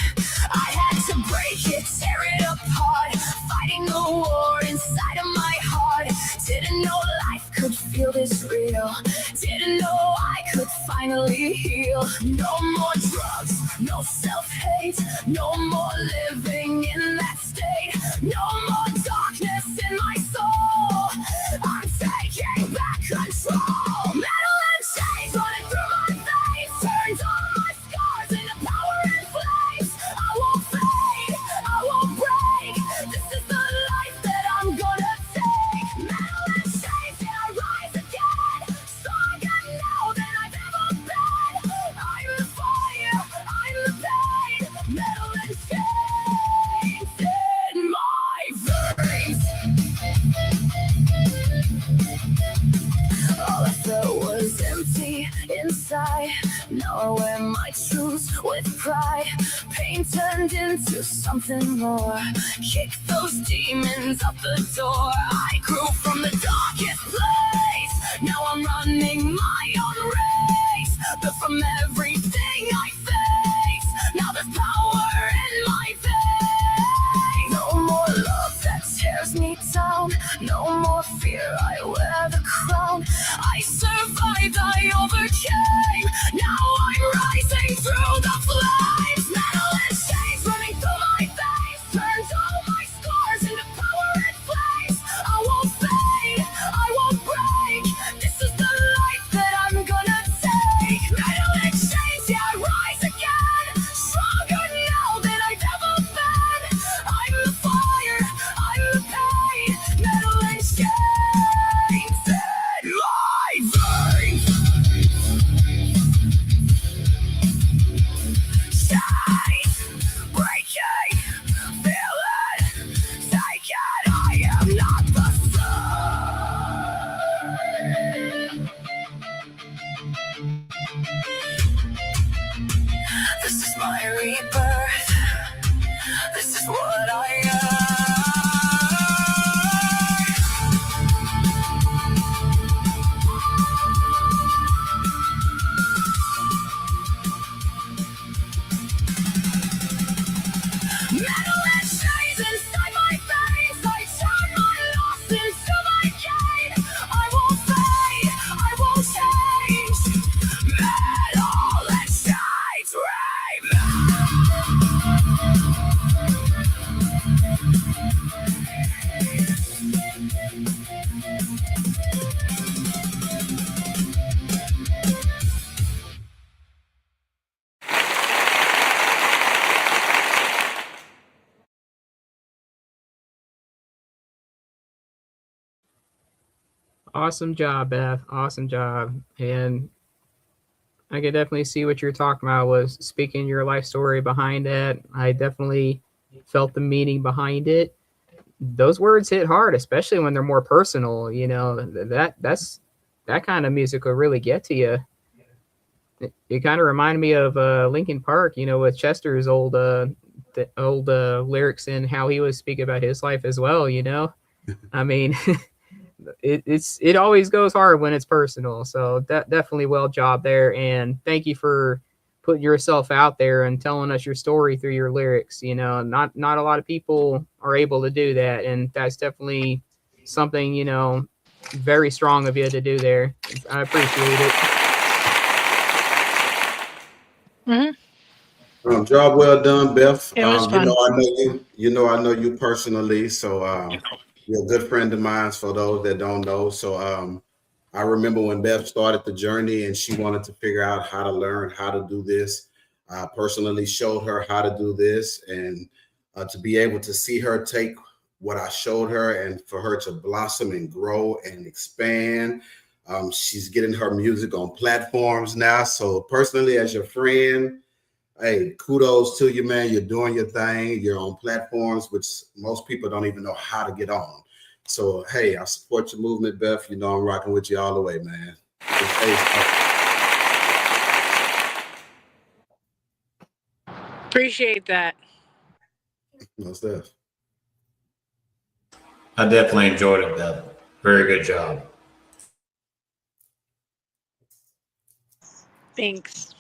I had to break it, tear it apart. Fighting a war inside of my heart. Didn't know life could feel this real. Didn't know I could finally heal. No more drugs, no self-hate. No more living in that state. No more darkness in my soul. I'm taking back control. Metal and chains running through my veins. Turns all my scars into power and flames. I won't fade, I won't break. This is the life that I'm gonna take. Metal and chains, yeah, I rise again. Stronger now than I've ever been. I'm the fire, I'm the pain. Metal and chains in my veins. All I felt was empty inside. Now I wear my truth with pride. Pain turned into something more. Kick those demons out the door. I grew from the darkest place. Now I'm running my own race. But from everything I face, now there's power in my veins. No more love that tears me down. No more fear, I wear the crown. I survived, I overcame. Now I'm rising through the flames. Metal and chains running through my veins. Turns all my scars into power and flames. I won't fade, I won't break. This is the life that I'm gonna take. Metal and chains, Metal and shades inside my face. I turn my losses to my gain. I won't fade, I won't change. Metal and shades Awesome job, Beth. Awesome job. And I could definitely see what you're talking about was speaking your life story behind that. I definitely felt the meaning behind it. Those words hit hard, especially when they're more personal. You know, that kind of music will really get to you. It kind of reminded me of Linkin Park, you know, with Chester's old lyrics and how he was speaking about his life as well. You know, I mean, it always goes hard when it's personal. So that definitely well job there, and thank you for putting yourself out there and telling us your story through your lyrics. You know, not a lot of people are able to do that, and that's definitely something, you know, very strong of you to do there. I appreciate it. Job well done, Beth. It was fun. I know you. I know you personally, so you're a good friend of mine. For those that don't know, so I remember when Beth started the journey and she wanted to figure out how to learn how to do this. I personally showed her how to do this, and to be able to see her take what I showed her and for her to blossom and grow and expand. She's getting her music on platforms now. So personally, as your friend, hey, kudos to you, man. You're doing your thing. You're on platforms which most people don't even know how to get on. So, hey, I support your movement, Beth. You know I'm rocking with you all the way, man. Appreciate that. No stuff. I definitely enjoyed it, Beth. Very good job. Thanks.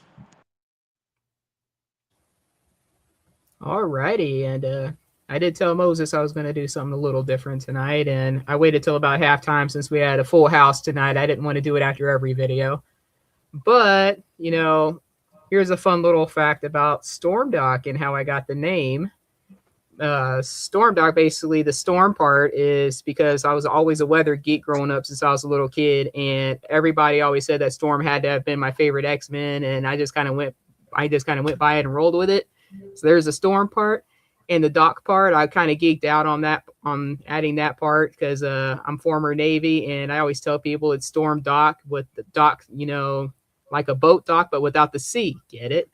Alrighty, and I did tell Moses I was going to do something a little different tonight, and I waited till about halftime since we had a full house tonight. I didn't want to do it after every video, but you know, here's a fun little fact about Storm Dock and how I got the name. Storm Dock, basically, the storm part is because I was always a weather geek growing up since I was a little kid, and everybody always said that Storm had to have been my favorite X-Men, and I just kind of went by it and rolled with it. So there's the storm part, and the dock part. I kind of geeked out on adding that part because I'm former Navy, and I always tell people it's Storm Dock with the dock, you know, like a boat dock, but without the sea. Get it?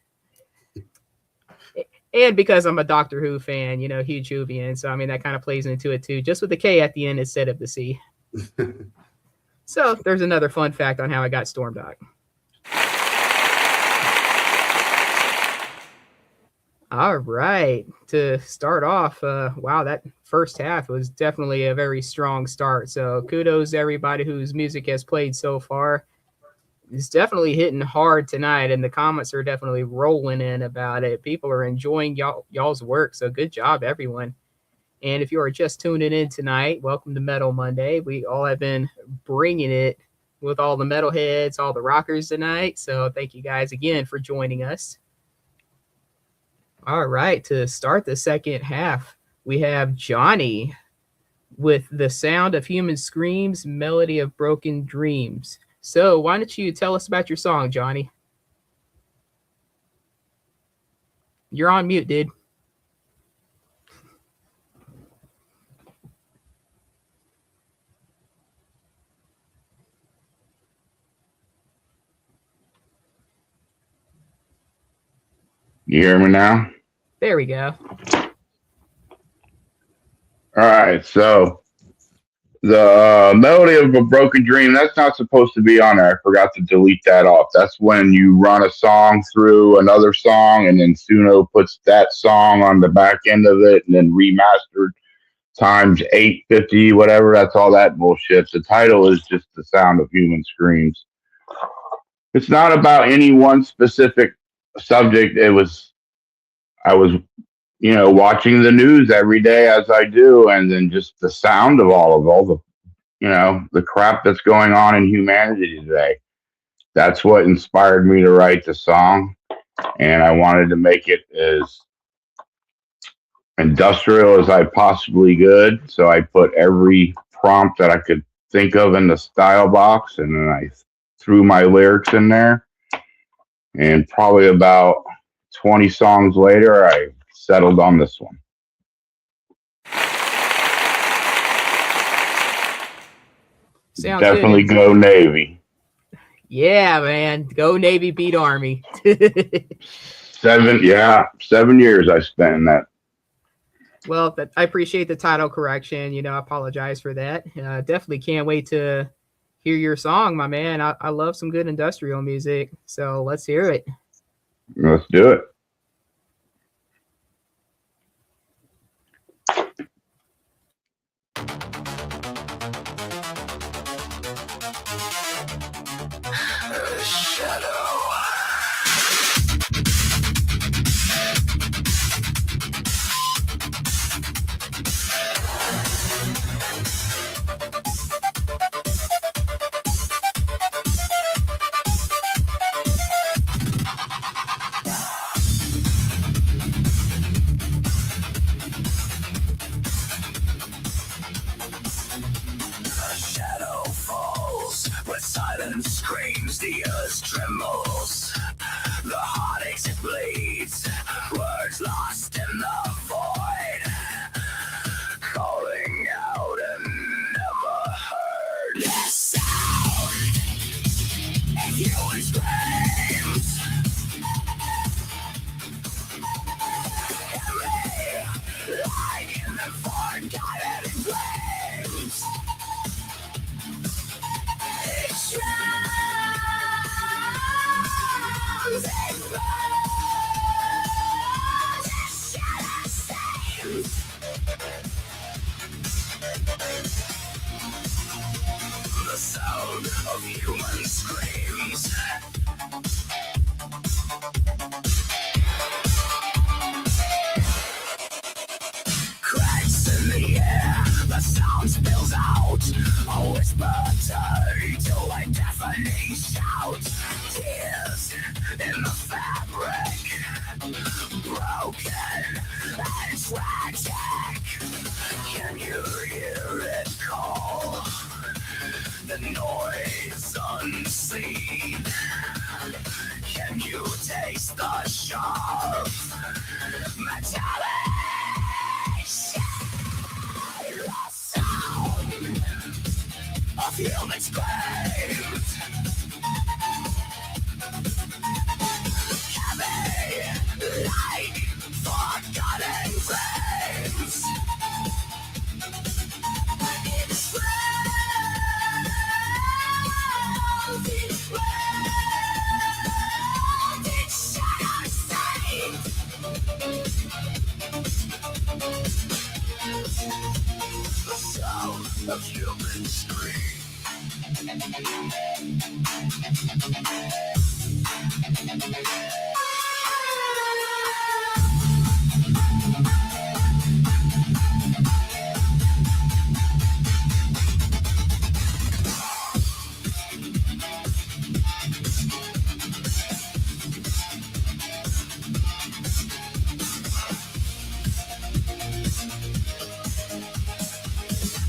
And because I'm a Doctor Who fan, you know, huge Whovian, so I mean that kind of plays into it too, just with the K at the end instead of the C. So there's another fun fact on how I got Storm Dock. All right, to start off, wow, that first half was definitely a very strong start. So kudos to everybody whose music has played so far. It's definitely hitting hard tonight, and the comments are definitely rolling in about it. People are enjoying y'all's work, so good job, everyone. And if you are just tuning in tonight, welcome to Metal Monday. We all have been bringing it with all the metalheads, all the rockers tonight. So thank you guys again for joining us. All right, to start the second half, we have Johnny with The Sound of Human Screams, Melody of Broken Dreams. So why don't you tell us about your song, Johnny? You're on mute, dude. You hear me now? There we go. All right, so the melody of a broken dream, that's not supposed to be on there. I forgot to delete that off. That's when you run a song through another song, and then Suno puts that song on the back end of it, and then remastered times 850, whatever. That's all that bullshit. The title is just The Sound of Human Screams. It's not about any one specific subject. I was watching the news every day as I do, and then just the sound of all the, the crap that's going on in humanity today. That's what inspired me to write the song. And I wanted to make it as industrial as I possibly could. So I put every prompt that I could think of in the style box, and then I threw my lyrics in there. And probably about 20 songs later, I settled on this one. Sounds Definitely good. go Navy. Yeah, man. Go Navy, beat Army. 7 years I spent in that. Well, I appreciate the title correction. I apologize for that. Definitely can't wait to hear your song, my man. I love some good industrial music. So let's hear it. Let's do it. Silence screams, the earth trembles, the heartaches it bleeds, words lost in the void, calling out and never heard. This sound, human screams, heavy, like in the forgotten flames. The sound of human screams. Cracks in the air, the sound spills out. A whisper turned to a deafening shout. Tears in the fabric, broken and tragic. Can you hear it call? The noise unseen. Can you taste the sharp metallic? The sound of human screams. Heavy like forgotten flames. The sound of human scream.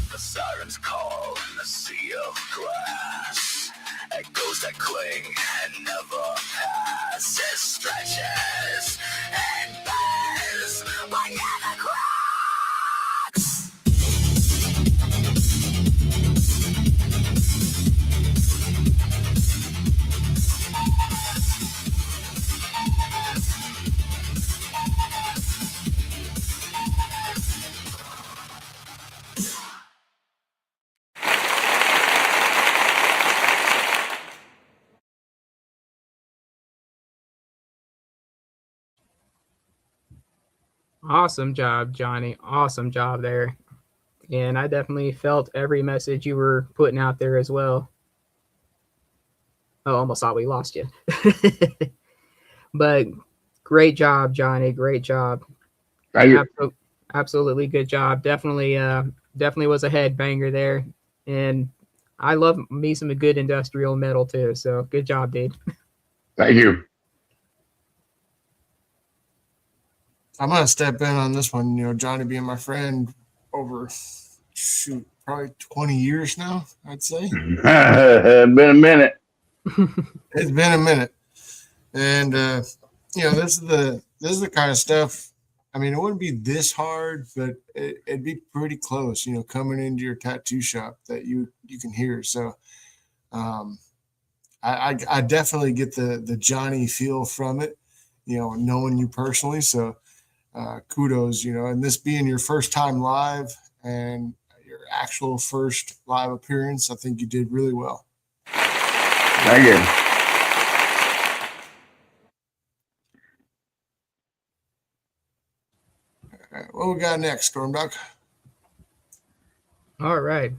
The sirens call in the sea of glass. Echoes that cling and never pass. It stretches and bends, but never cracks. Awesome job, Johnny. Awesome job there. And I definitely felt every message you were putting out there as well. Oh, almost thought we lost you. But great job, Johnny. Great job. Thank you. Absolutely good job. Definitely was a headbanger there. And I love me some good industrial metal too. So good job, dude. Thank you. I'm gonna step in on this one. You know, Johnny being my friend over probably 20 years now, I'd say. Been a minute. It's been a minute. And you know, this is the kind of stuff. I mean, it wouldn't be this hard, but it'd be pretty close. You know, coming into your tattoo shop that you can hear. So, I definitely get the Johnny feel from it. You know, knowing you personally. So, kudos. You know, and this being your first time live and your actual first live appearance, I think you did really well. Thank you. What we got next, Stormduck? All right.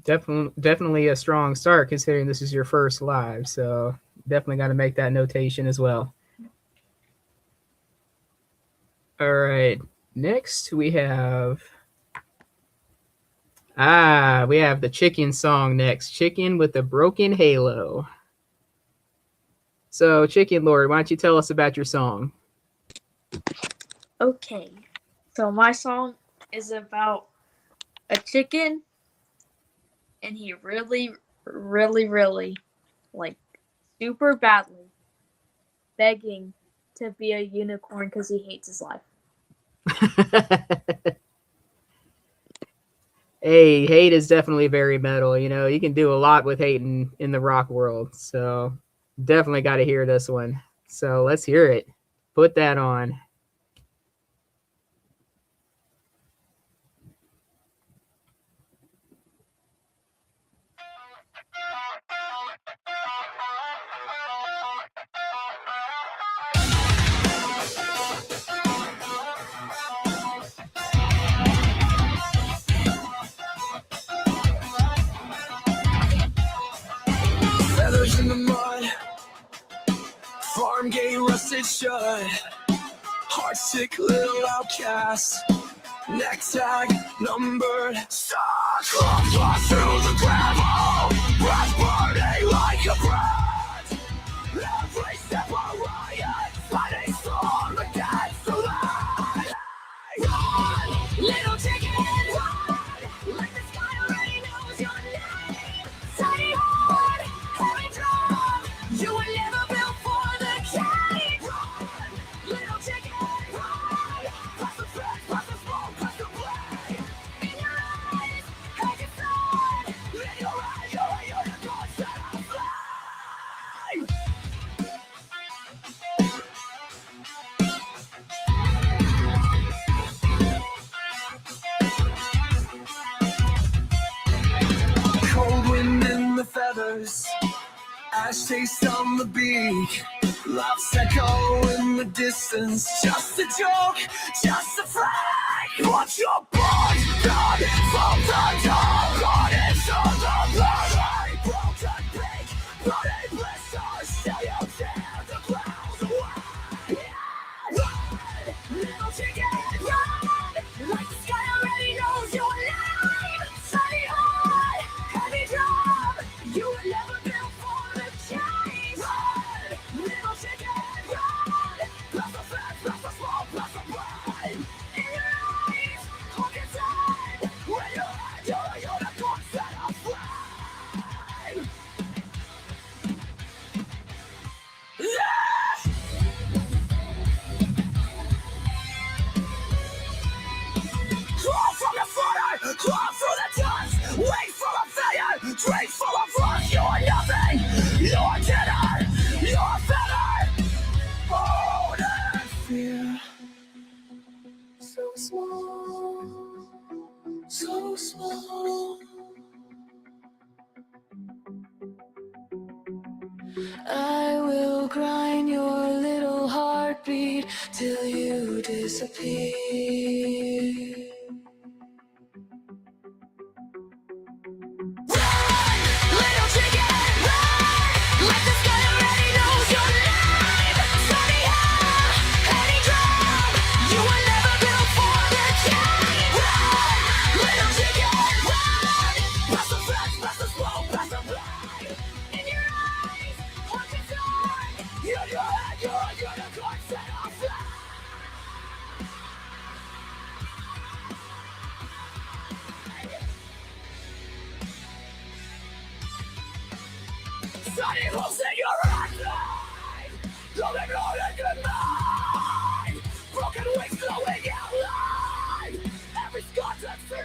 Definitely a strong start considering this is your first live. So definitely got to make that notation as well. All right. Next we have the Chicken song next. Chicken with a Broken Halo. So Chicken Lord, why don't you tell us about your song? Okay. So my song is about a chicken, and he really, really, really, like, super badly begging to be a unicorn because he hates his life. Hey, hate is definitely very metal. You know, you can do a lot with hating in the rock world. So definitely got to hear this one. So let's hear it. Put that on. Feathers in the mud, farm gate rusted shut, heartsick little outcast, neck tag numbered, stuck through the gravel, breath burning like a brand. Every step a riot, fighting storm against the light. Run, little chicken, run, like the sky already knows your name. Tiny heart, heavy drum, you were never built for the cage. Run, little chicken, run, past the fence, past the smoke, past the blade. In your eyes, hate your sun, in your eyes, you're a unicorn set on flame. Cold wind in the feathers, ash taste on the beak, laughs echo in the distance. Just a joke, just a flag. Watch your blood done from the dark on into the blood. Broken beak, bloody blisters, still you tear the clouds away. Run, little chicken, run, like the sky already knows your name. Sunny heart, heavy drum, you were never built for the change. Run, little chicken, run, past the fence, past the smoke, past the brain. In your eyes, look inside, when you're at your unicorn set on flame. Yeah! Crawl from the fire, crawl through the dust, wait full of failure, drink full of rust. You are nothing, you are dead, you are feather. Bone and fear, so small, so small. I will grind your little heartbeat till you disappear. Little chicken, run, like the sky already knows your name. Sunny hair, heady drum, you were never built for Somebody who's in your right. Don't ignore it, good night. Broken wings glowing out light. Every scar turns to light.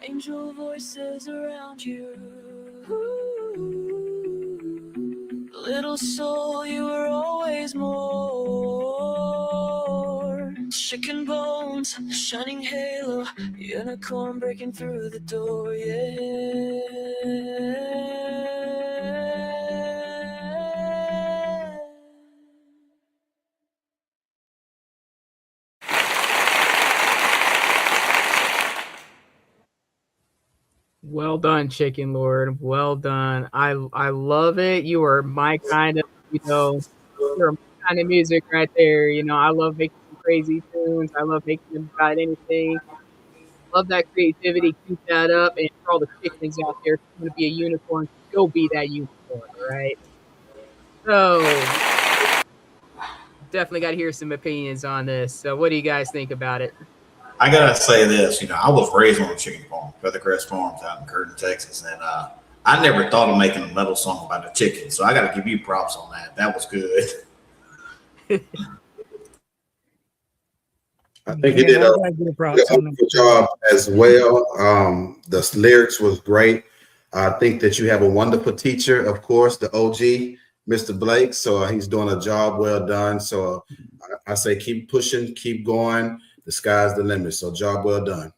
Angel voices around you. Little soul, you were always more. Chicken bones, shining halo, unicorn breaking through the door, yeah. Well done, Chicken Lord. Well done. I love it. You are my kind of, you're my kind of music right there. I love making some crazy tunes. I love making them about anything. Love that creativity. Keep that up. And for all the chickens out there, if you want to be a unicorn, go be that unicorn, all right? So definitely got to hear some opinions on this. So what do you guys think about it? I gotta say this, I was raised on a chicken farm, Feathercrest Farms out in Curtin, Texas, and I never thought of making a metal song about a chicken. So I got to give you props on that. That was good. I think he did a good job as well. The lyrics was great. I think that you have a wonderful teacher, of course, the OG, Mr. Blake. So he's doing a job well done. So I say keep pushing, keep going. The sky's the limit. So job well done.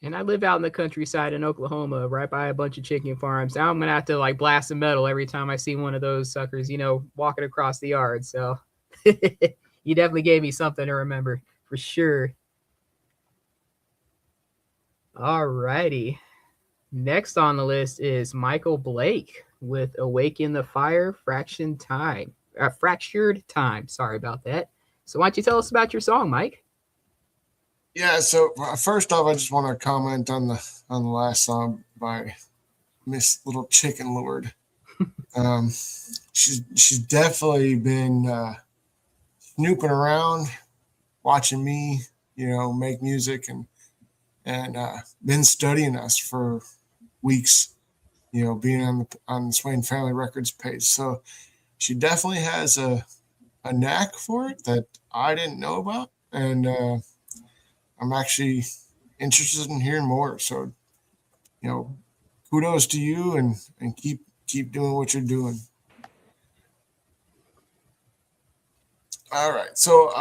And I live out in the countryside in Oklahoma, right by a bunch of chicken farms. Now I'm gonna have to blast some metal every time I see one of those suckers, walking across the yard. So you definitely gave me something to remember for sure. All righty. Next on the list is Michael Blake with "Awaken the Fire," Fractured Time. Sorry about that. So why don't you tell us about your song, Mike? Yeah, so first off, I just want to comment on the last song by Miss Little Chicken Lord. She's definitely been snooping around, watching me, make music, and been studying us for weeks, being on the Swain Family Records page. So she definitely has a knack for it that I didn't know about, and I'm actually interested in hearing more. So, kudos to you, and keep doing what you're doing. All right. So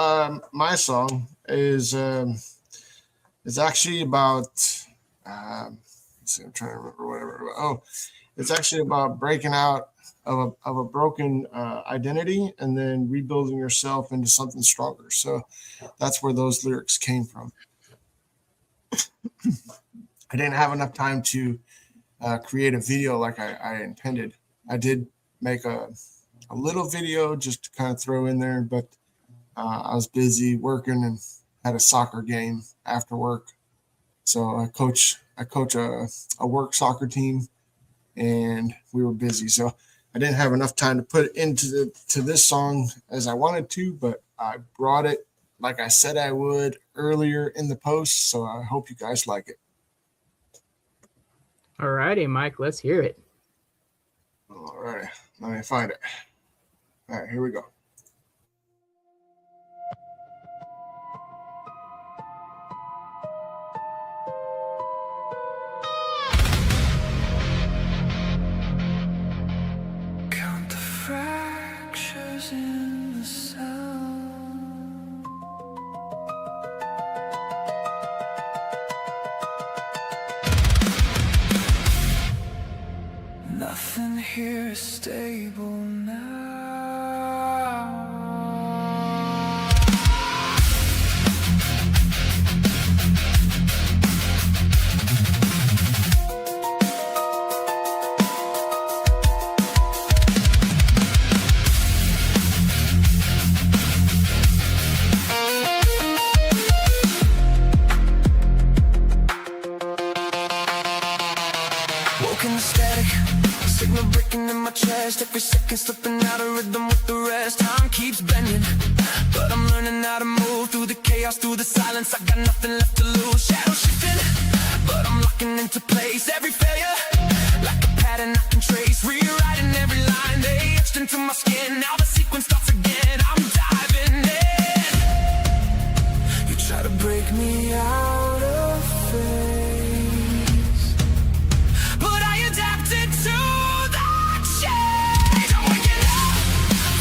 my song is actually about let's see, I'm trying to remember whatever. Oh, it's actually about breaking out of a broken identity and then rebuilding yourself into something stronger. So that's where those lyrics came from. I didn't have enough time to create a video like I intended. I did make a little video just to kind of throw in there, but I was busy working and had a soccer game after work. So I coach a work soccer team, and we were busy. So I didn't have enough time to put it into this song as I wanted to, but I brought it like I said I would earlier in the post. So I hope you guys like it. All righty, Mike, let's hear it. All right, let me find it. All right, here we go. Count the fractures in the sound. Nothing here is stable now. Woken the static, signal breaking in my chest. Every second, slipping out of rhythm with the rest. Time keeps bending, but I'm learning how to move through the chaos, through the silence. I got nothing left to lose. Shadow shifting, but I'm locking into place. Every failure, like a pattern I can trace. Rewriting every line, they etched into my skin. Now the sequence starts again. I'm diving in. You try to break me out of phase, but I adapted to the change. I'm waking up,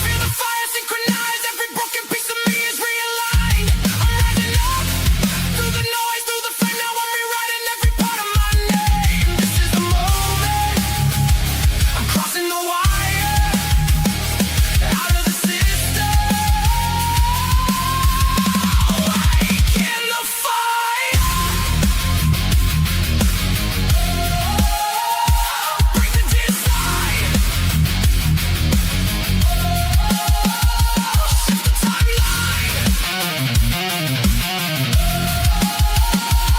feel the fire synchronize. Every broken piece of me is realigned. I'm rising up, through the noise, through the flame. Now I'm rewriting every part of my name. This is the moment, I'm crossing the wire, out of the system, awake in the fire. Bring the design, shift the timeline.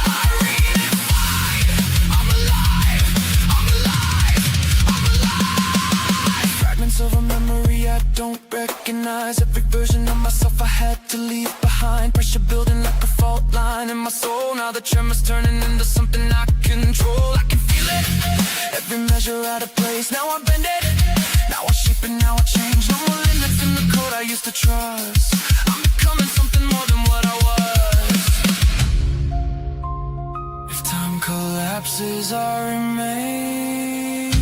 I redefine. I'm alive, I'm alive, I'm alive. Fragments of a memory I don't recognize. Every version of myself I had to leave behind. Pressure building like a fault line in my soul. Now the tremor's turning into something I control. I can feel it, every measure out of place. Now I bend it, now I shape it, now I change. No more limits in the code I used to trust. I'm becoming something more than what I was. If time collapses, I remain.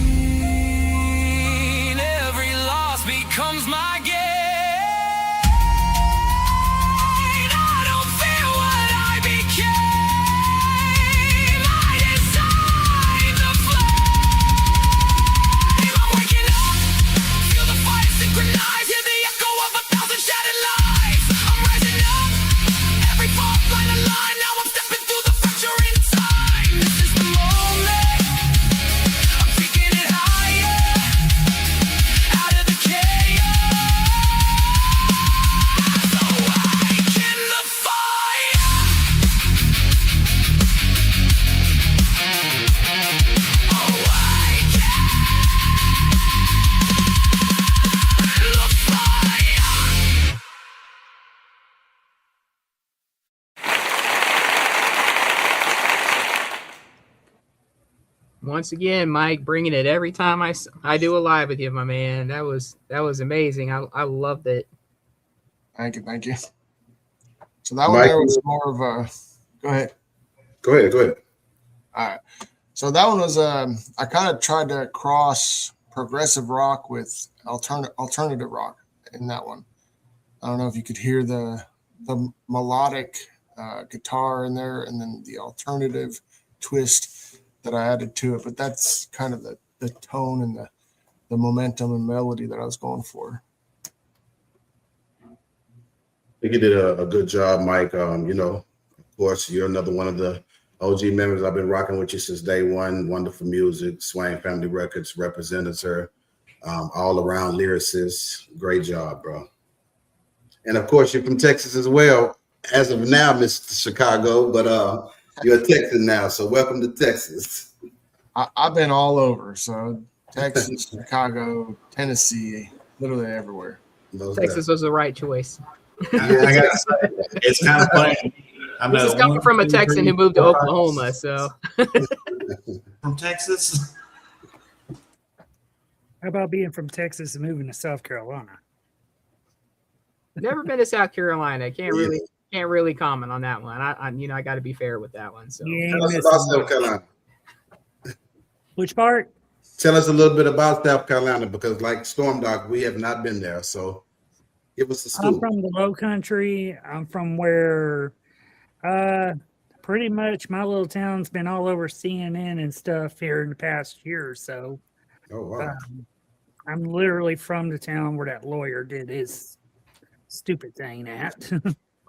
Every loss becomes my gain. I don't fear what I became. I decide the flame. I'm waking up, feel the fire synchronize. Hear the echo of 1,000 shattered lives. I'm rising up, every fault line aligned. Now I'm stepping through the fracture in time. This is the moment, I'm taking it higher, out of the chaos, awake in the fire. Awake in the fire. Once again, Mike, bringing it every time I do a live with you, my man. That was amazing. I loved it. Thank you. Thank you. So that one Mike, there was more of a, go ahead. Go ahead. All right. So that one was I kind of tried to cross progressive rock with alternative rock in that one. I don't know if you could hear the melodic guitar in there, and then the alternative twist that I added to it. But that's kind of the tone and the momentum and melody that I was going for. I think you did a good job, Mike. Of course, you're another one of the OG members. I've been rocking with you since day one. Wonderful music. Swain Family Records represents her. All around lyricist. Great job, bro. And of course, you're from Texas as well. As of now, Mr. Chicago, but you're a Texan now, so welcome to Texas. I've been all over. So Texas, Chicago, Tennessee, literally everywhere. Texas was the right choice. I gotta say, it's kind of funny. This is coming from a Texan who moved to Oklahoma, so. From Texas. How about being from Texas and moving to South Carolina? Never been to South Carolina. Can't really comment on that one. I got to be fair with that one. So You ain't Tell us missing about much. South Carolina. Which part? Tell us a little bit about South Carolina, because like Storm Dock, we have not been there. So give us a I'm scoop. from the Low Country. I'm from where pretty much my little town's been all over CNN and stuff here in the past year or so. Oh, wow. I'm literally from the town where that lawyer did his stupid thing at.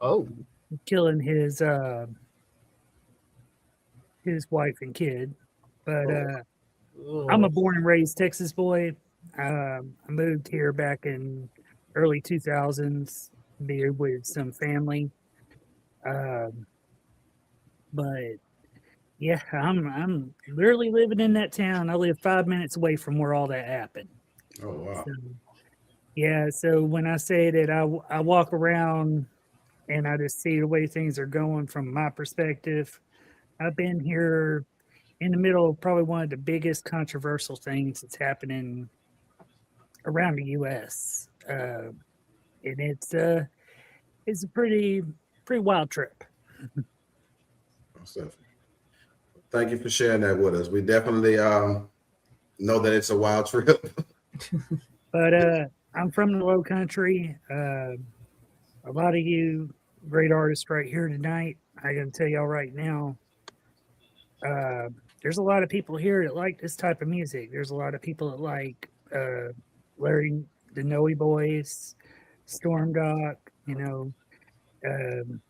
Oh, killing his wife and kid. But I'm a born and raised Texas boy. I moved here back in early 2000s, be with some family. But yeah, I'm literally living in that town. I live 5 minutes away from where all that happened. Oh wow. So, yeah, so when I say that I walk around and I just see the way things are going from my perspective, I've been here in the middle of probably one of the biggest controversial things that's happening around the U.S. And it's a pretty wild trip. Most definitely. Thank you for sharing that with us. We definitely know that it's a wild trip. But I'm from the Low Country. A lot of you great artists right here tonight. I got to tell y'all right now, uh, there's a lot of people here that like this type of music. There's a lot of people that like Larry, the Noe Boys, Storm Dock. You know, um,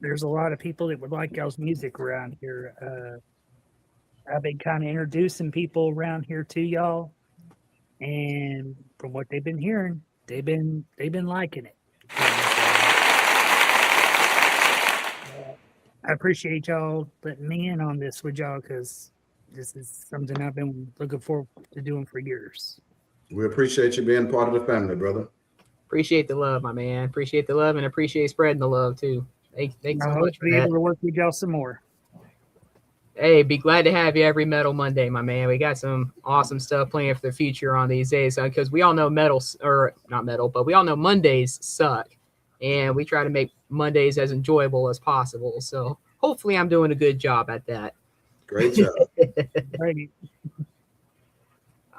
there's a lot of people that would like y'all's music around here. I've been kind of introducing people around here to y'all, and from what they've been hearing, they've been liking it. I appreciate y'all letting me in on this with y'all because this is something I've been looking forward to doing for years. We appreciate you being part of the family, brother. Appreciate the love, my man. Appreciate the love and appreciate spreading the love too. Thanks I so hope much to for be that. able to work with y'all some more. Hey, be glad to have you every Metal Monday, my man. We got some awesome stuff planned for the future on these days because we all know we all know Mondays suck, and we try to make Mondays as enjoyable as possible. So hopefully, I'm doing a good job at that. Great job. Right.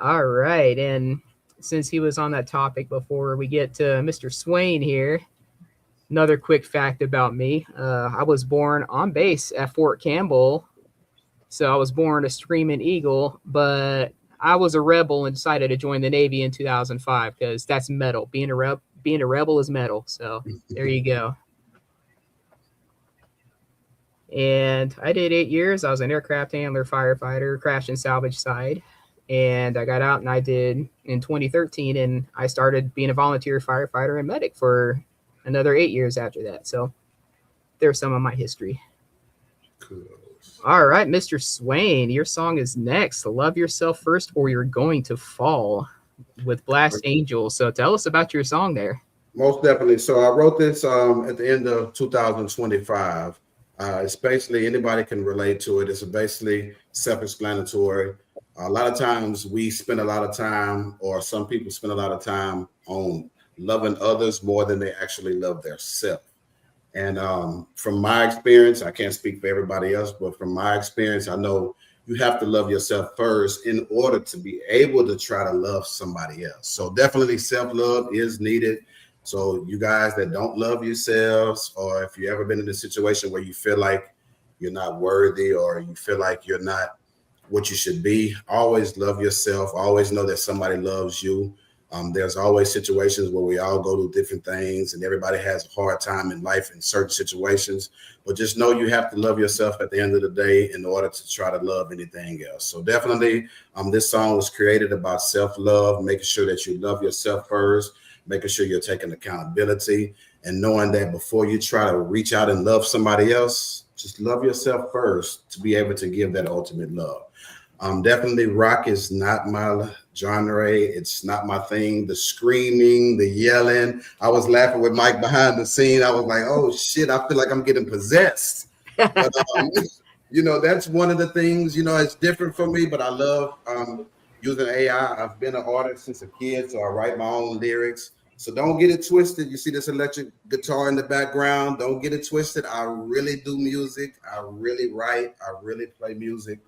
All right, and since he was on that topic before we get to Mr. Swain here, another quick fact about me: I was born on base at Fort Campbell. So I was born a screaming eagle, but I was a rebel and decided to join the Navy in 2005 because that's metal. Being a rebel is metal. So there you go. And I did 8 years. I was an aircraft handler, firefighter, crash and salvage side. And I got out and I did in 2013, and I started being a volunteer firefighter and medic for another 8 years after that. So there's some of my history. Cool. All right, Mr. Swain, your song is next. Love Yourself First or You're Going to Fall with Blast Angel. So tell us about your song there. Most definitely. So I wrote this at the end of 2025. It's basically anybody can relate to it. It's basically self-explanatory. A lot of times we spend a lot of time, or some people spend a lot of time on loving others more than they actually love themselves. And from my experience, I can't speak for everybody else, but from my experience, I know you have to love yourself first in order to be able to try to love somebody else. So definitely self-love is needed. So you guys that don't love yourselves, or if you've ever been in a situation where you feel like you're not worthy or you feel like you're not what you should be, always love yourself. Always know that somebody loves you. There's always situations where we all go through different things and everybody has a hard time in life in certain situations, but just know you have to love yourself at the end of the day in order to try to love anything else. So definitely this song was created about self-love, making sure that you love yourself first, making sure you're taking accountability and knowing that before you try to reach out and love somebody else, just love yourself first to be able to give that ultimate love. Definitely rock is not my genre. It's not my thing. The screaming, the yelling. I was laughing with Mike behind the scene. I was like, oh shit, I feel like I'm getting possessed. But, that's one of the things, it's different for me, but I love using AI. I've been an artist since a kid, so I write my own lyrics. So don't get it twisted. You see this electric guitar in the background. Don't get it twisted. I really do music. I really write. I really play music.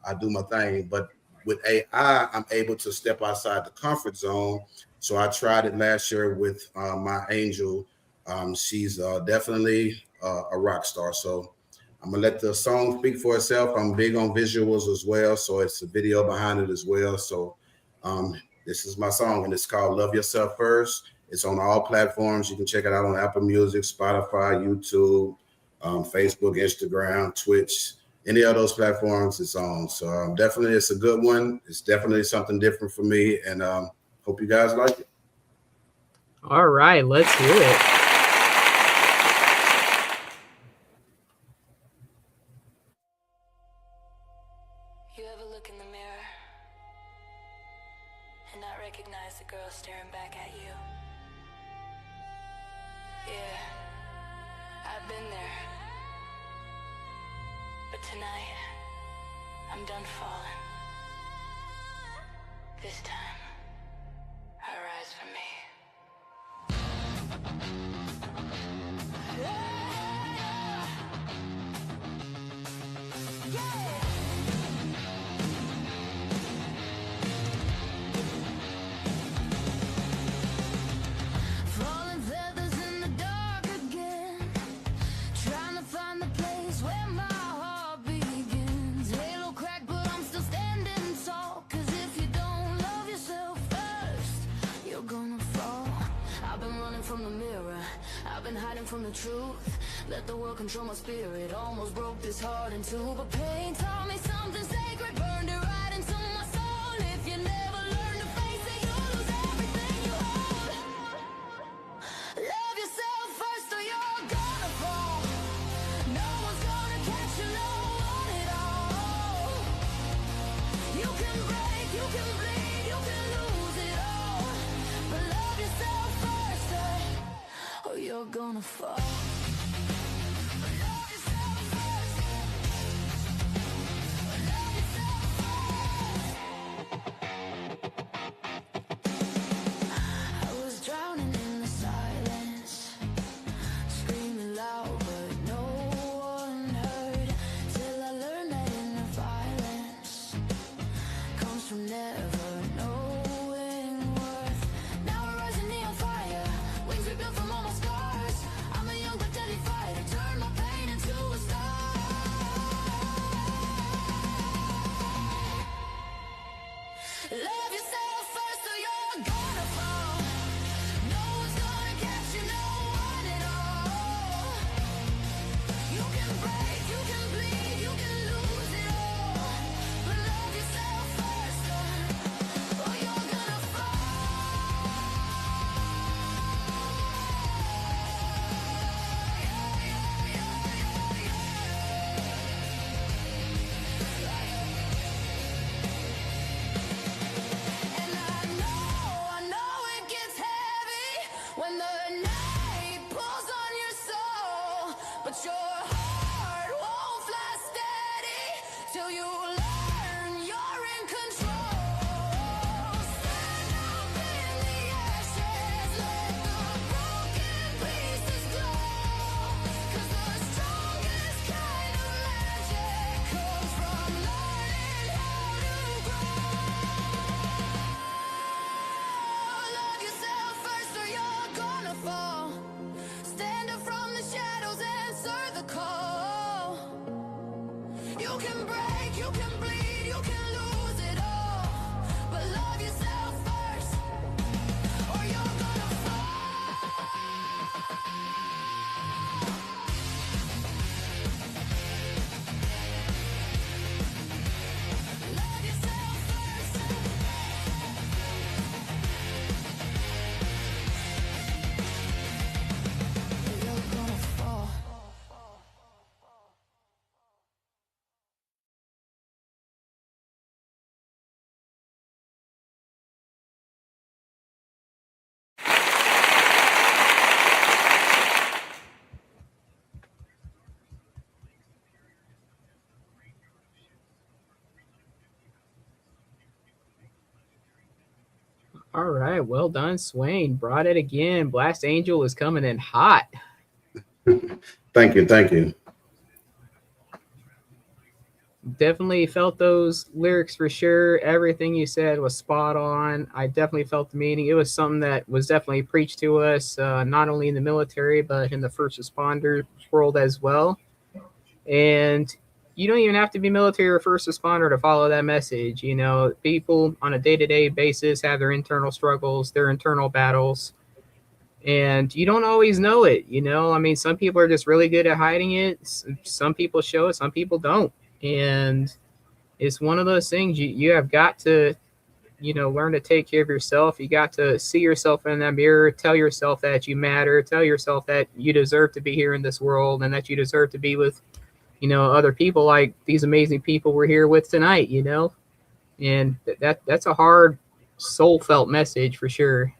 I do my thing, but with AI, I'm able to step outside the comfort zone. So I tried it last year with my angel. She's definitely a rock star. So I'm gonna let the song speak for itself. I'm big on visuals as well, so it's a video behind it as well. So this is my song, and it's called "Love Yourself First." It's on all platforms. You can check it out on Apple Music, Spotify, YouTube, Facebook, Instagram, Twitch. Any of those platforms it's on. So definitely it's a good one. It's definitely something different for me, and hope you guys like it. All right, let's hear it. You ever look in the mirror and not recognize staring back at you. Yeah, I've been there. But tonight, I'm done falling. This time, I rise for me. Falling feathers in the dark again, trying to find the place where my heart begins. Halo crack, but I'm still standing tall. 'Cause if you don't love yourself first, you're gonna fall. I've been running from the mirror, I've been hiding from the truth. Let the world control my spirit, almost broke this heart in two. But pain taught me something sacred, burned it right into my soul. If you never learn to face it, you'll lose everything you hold. Love yourself first or you're gonna fall. No one's gonna catch you, no one at all. You can break, you can bleed, you can lose it all. But love yourself first or you're gonna fall. Love yourself first. Love yourself first. I was drowning in the silence, screaming loud but no one heard. Till I learned that inner violence comes from never knowing worth. Now we're rising neon fire, wings rebuilt from all my scars. I'm a young but deadly fighter, turn my pain into a star. Love yourself first or you're gonna fall. No one's gonna catch you, no one at all. You can break, you can bleed, you can lose it all. But love yourself first or you're gonna And I know it gets heavy when the night pulls on your soul, but your heart won't fly steady till you learn you're in control. Stand up in the ashes, let the broken pieces glow. 'Cause the strongest kind of magic comes from learning how to grow. Love yourself first or you're gonna fall. Stand up from the shadows, answer the call. You can break, you can bleed, you can lose it all. But love yourself first or you're gonna fall. Love yourself first. You're gonna fall. All right, well done, Swain. Brought it again. Blast Angel is coming in hot. Thank you, thank you. Definitely felt those lyrics for sure. Everything you said was spot on. I definitely felt the meaning. It was something that was definitely preached to us, not only in the military, but in the first responder world as well. And you don't even have to be military or first responder to follow that message. You know, people on a day-to-day basis have their internal struggles, their internal battles, and you don't always know it. You know, I mean, some people are just really good at hiding it. Some people show it, some people don't. And it's one of those things you have got to, you know, learn to take care of yourself. You got to see yourself in that mirror, tell yourself that you matter, tell yourself that you deserve to be here in this world and that you deserve to be with, you know, other people like these amazing people we're here with tonight, you know. And that's a hard soul felt message for sure.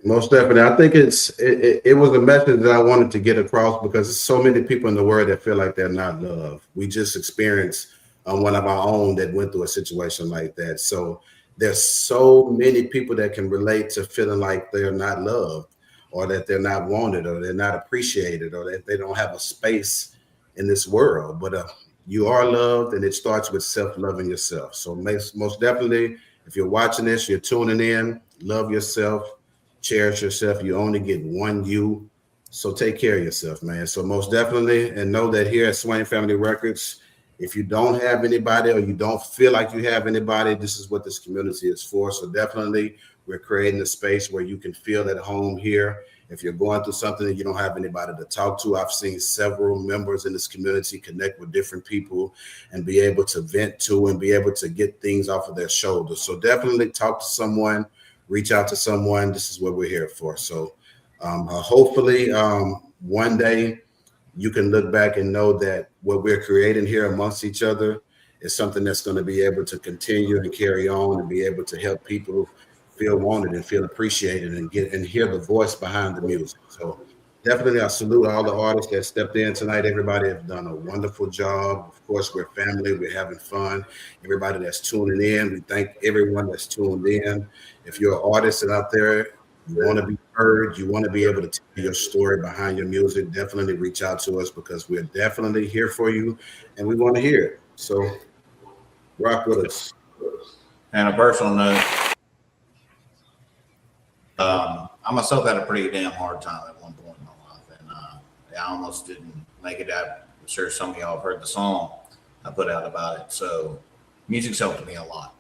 Most definitely. I think it was a message that I wanted to get across because there's so many people in the world that feel like they're not loved. We just experienced one of our own that went through a situation like that. So there's so many people that can relate to feeling like they're not loved or that they're not wanted or they're not appreciated or that they don't have a space in this world. But you are loved, and it starts with self-loving yourself. So most definitely, if you're watching this, you're tuning in, love yourself, cherish yourself. You only get one you. So take care of yourself, man. So most definitely, and know that here at Swain Family Records, if you don't have anybody or you don't feel like you have anybody, this is what this community is for. So definitely, we're creating a space where you can feel at home here. If you're going through something and you don't have anybody to talk to, I've seen several members in this community connect with different people and be able to vent to and be able to get things off of their shoulders. So definitely talk to someone, reach out to someone. This is what we're here for. So hopefully one day you can look back and know that what we're creating here amongst each other is something that's going to be able to continue and carry on and be able to help people feel wanted and feel appreciated and get and hear the voice behind the music. So definitely I salute all the artists that stepped in tonight. Everybody have done a wonderful job. Of course, we're family, we're having fun. Everybody that's tuning in, we thank everyone that's tuned in. If you're an artist and out there, you want to be heard, you want to be able to tell your story behind your music, definitely reach out to us because we're definitely here for you and we want to hear it. So rock with us. And a personal note, I myself had a pretty damn hard time at one point in my life, and I almost didn't make it out. I'm sure some of y'all have heard the song I put out about it. So music's helped me a lot.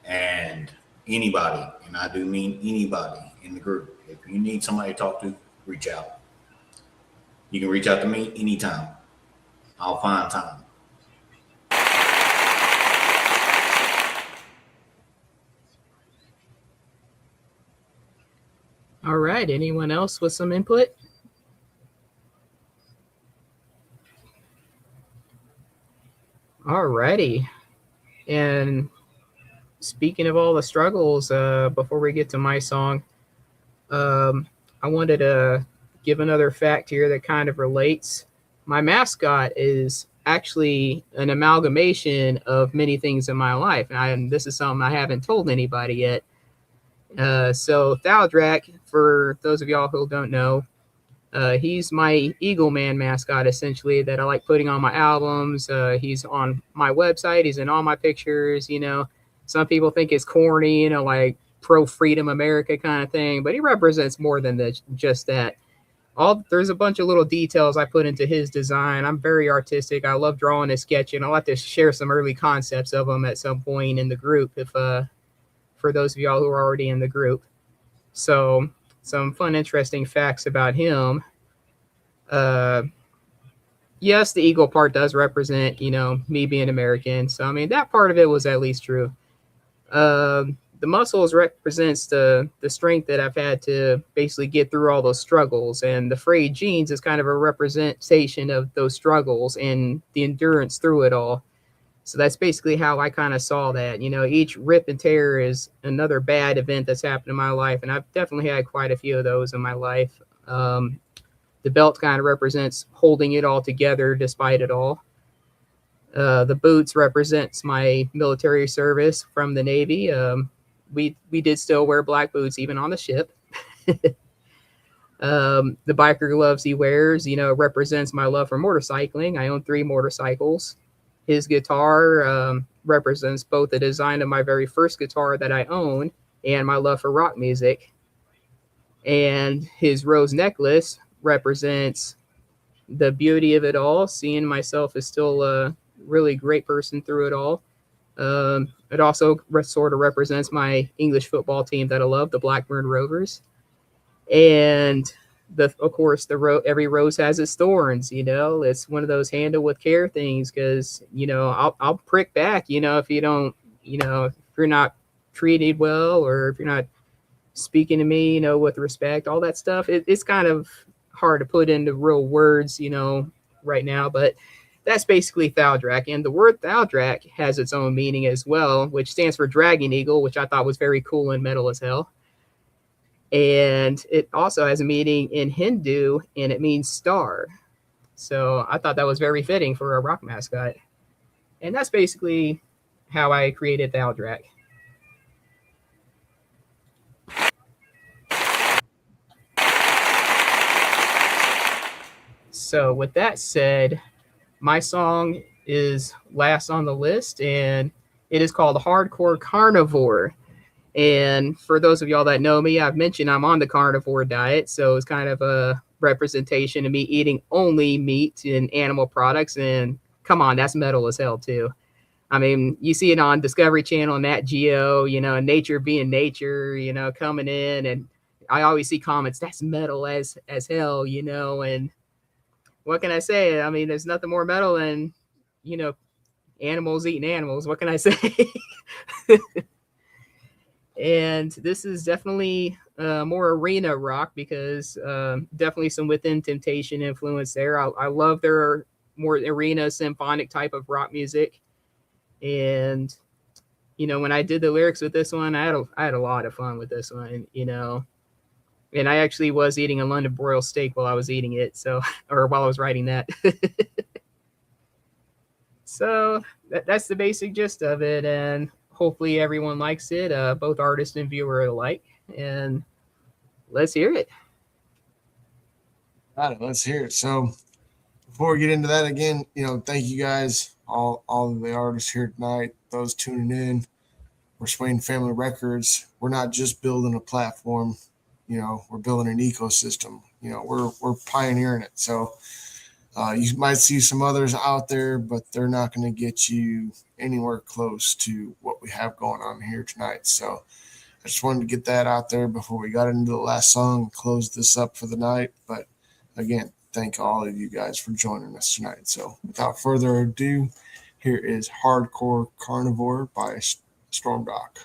And anybody, and I do mean anybody in the group, if you need somebody to talk to, reach out. You can reach out to me anytime. I'll find time. All right. Anyone else with some input? All righty. And speaking of all the struggles, before we get to my song, I wanted to give another fact here that kind of relates. My mascot is actually an amalgamation of many things in my life. And this is something I haven't told anybody yet. So Thaldrak, for those of y'all who don't know, he's my Eagle Man mascot, essentially, that I like putting on my albums. He's on my website. He's in all my pictures. You know, some people think it's corny, you know, like pro freedom America kind of thing, but he represents more than just that. There's a bunch of little details I put into his design. I'm very artistic. I love drawing and sketching. I'll have to share some early concepts of them at some point in the group if for those of y'all who are already in the group. So some fun, interesting facts about him. Yes, the eagle part does represent, you know, me being American. So, I mean, that part of it was at least true. The muscles represents the strength that I've had to basically get through all those struggles. And the frayed jeans is kind of a representation of those struggles and the endurance through it all. So that's basically how I kind of saw that. You know, each rip and tear is another bad event that's happened in my life. And I've definitely had quite a few of those in my life. The belt kind of represents holding it all together despite it all. The boots represents my military service from the Navy. We did still wear black boots even on the ship. The biker gloves he wears, you know, represents my love for motorcycling. I own 3 motorcycles. His guitar represents both the design of my very first guitar that I own and my love for rock music. And his rose necklace represents the beauty of it all, seeing myself as still a really great person through it all. It also sort of represents my English football team that I love, the Blackburn Rovers. And of course, every rose has its thorns. You know, it's one of those handle with care things because, you know, I'll prick back, you know, if you don't, you know, if you're not treated well or if you're not speaking to me, you know, with respect, all that stuff. It's kind of hard to put into real words, you know, right now, but that's basically Thaldrak. And the word Thaldrak has its own meaning as well, which stands for dragon eagle, which I thought was very cool and metal as hell. And it also has a meaning in Hindu, and it means star. So I thought that was very fitting for a rock mascot. And that's basically how I created the out track. So with that said, my song is last on the list, and it is called Hardcore Carnivore. And for those of y'all that know me, I've mentioned I'm on the carnivore diet, so it's kind of a representation of me eating only meat and animal products. And come on, that's metal as hell too. I mean, you see it on Discovery Channel and Nat Geo, nature being nature, coming in, and I always see comments, that's metal as hell, and what can I say? I mean, there's nothing more metal than, animals eating animals. What can I say? And this is definitely more arena rock because definitely some Within Temptation influence there. I love their more arena symphonic type of rock music. And, when I did the lyrics with this one, I had a lot of fun with this one, and I actually was eating a London broil steak while I was eating it. So, or while I was writing that. So that's the basic gist of it. And hopefully everyone likes it, both artist and viewer alike. And let's hear it. All right, let's hear it. So before we get into that again, thank you guys, all of the artists here tonight, those tuning in. We're Swain Family Records. We're not just building a platform, we're building an ecosystem. We're pioneering it. So you might see some others out there, but they're not going to get you anywhere close to what we have going on here tonight. So I just wanted to get that out there before we got into the last song and close this up for the night. But again, thank all of you guys for joining us tonight. So without further ado, here is Hardcore Carnivore by Storm Doc.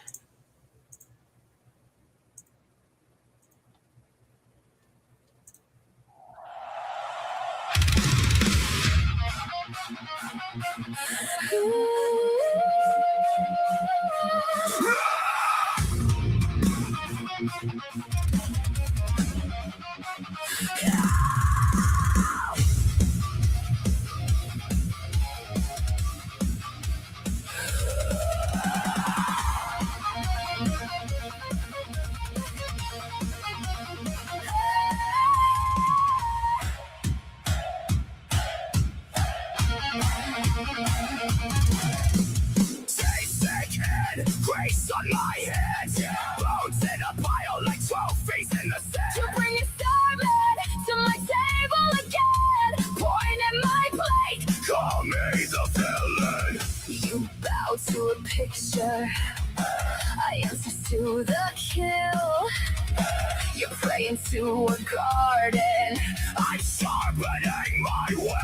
Grace on my head, bones in a pile like trophies in the sand. You bring a starman to my table again, point at my plate, call me the villain. You bow to a picture, I answer to the kill. You pray into a garden, I'm sharpening my will.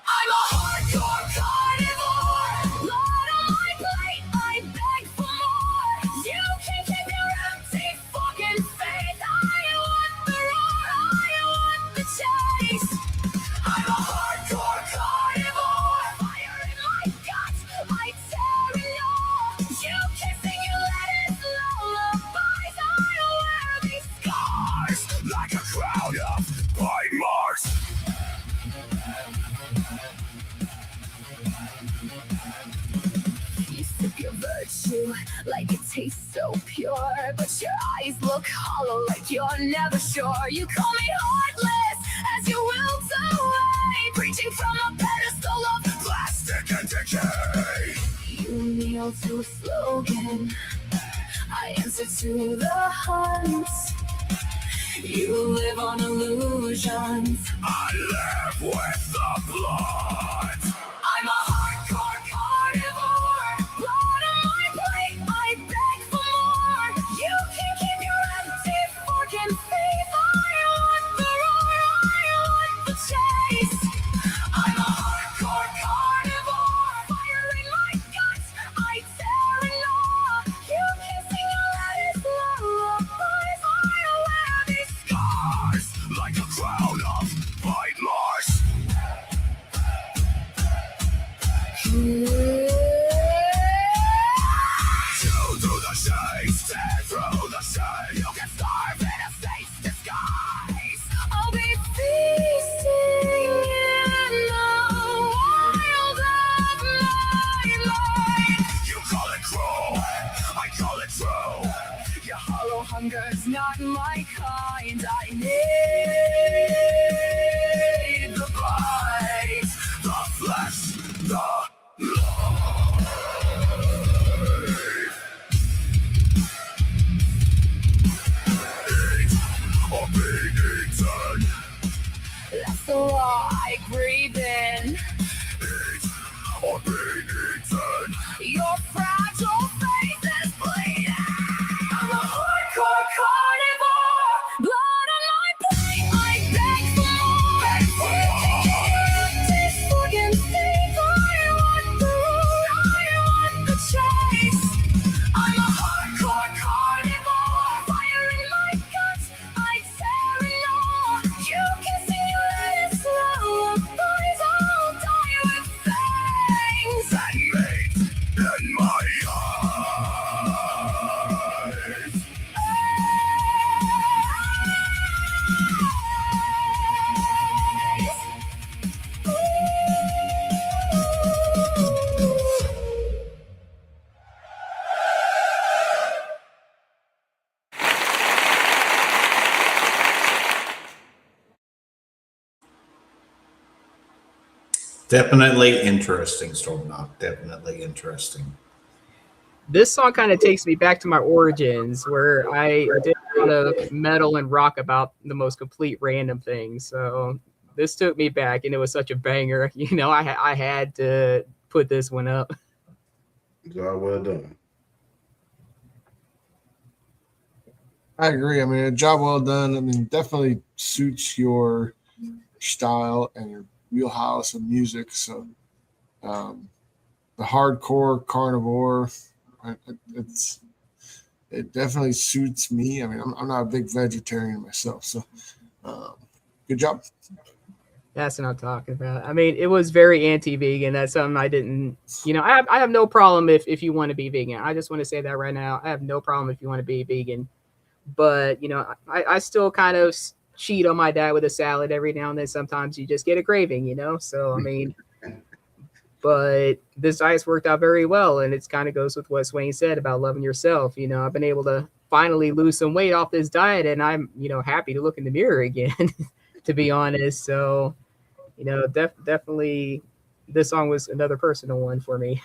I'm a hardcore carnivore, blood on my plate, I beg for more. You can keep your empty fucking faith. I want the roar, I want the chase. I'm a hardcore carnivore, fire in my guts, I tear it all. You can sing your letters, lullabies, I wear these scars like a crowd of bite marks. You sip your virtue like it tastes so pure, but your eyes look hollow like you're never sure. You call me heartless as you wilt away, preaching from a pedestal of plastic and decay. You kneel to a slogan, I answer to the hunt. You live on illusions, I live with the blood. I'm a hardcore carnivore, blood on my plate, I beg for more. You can keep your empty fucking faith. I want the roar, I want the chase. I'm a hardcore carnivore, fire in my guts, I tear it all. You can sing your letters, lullabies, I wear these scars like a crown of bite marks. my kind. I need the bite, the flesh, the life. Or being eaten. That's the law I breathe in. Eat or being eaten. Your fragile face is bleeding. I'm a hardcore carnivore. Blood on my plate, I beg for more. This fucking thing, I want the root, I want the chase. I'm a hardcore carnivore. Fire in my guts, I tear it all. You can see it slow. Boys all die with fangs and meat in my eyes. Definitely interesting, Stormknock. Definitely interesting. This song kind of takes me back to my origins, where I did a lot of metal and rock about the most complete random things. So this took me back, and it was such a banger. You know, I had to put this one up. Job well done. I agree. I mean, a job well done. I mean, definitely suits your style and your wheelhouse of music. So, the hardcore carnivore, it definitely suits me. I mean, I'm not a big vegetarian myself, so good job. That's what I'm talking about. I mean, it was very anti-vegan. That's something I didn't, you know, I have no problem if you want to be vegan. I just want to say that right now. I have no problem if you want to be vegan. But, you know, I still kind of cheat on my diet with a salad every now and then. Sometimes you just get a craving, you know? So, I mean, but this diet's worked out very well. And it kind of goes with what Swain said about loving yourself. You know, I've been able to finally lose some weight off this diet, and I'm, you know, happy to look in the mirror again, to be honest. So, you know, definitely this song was another personal one for me.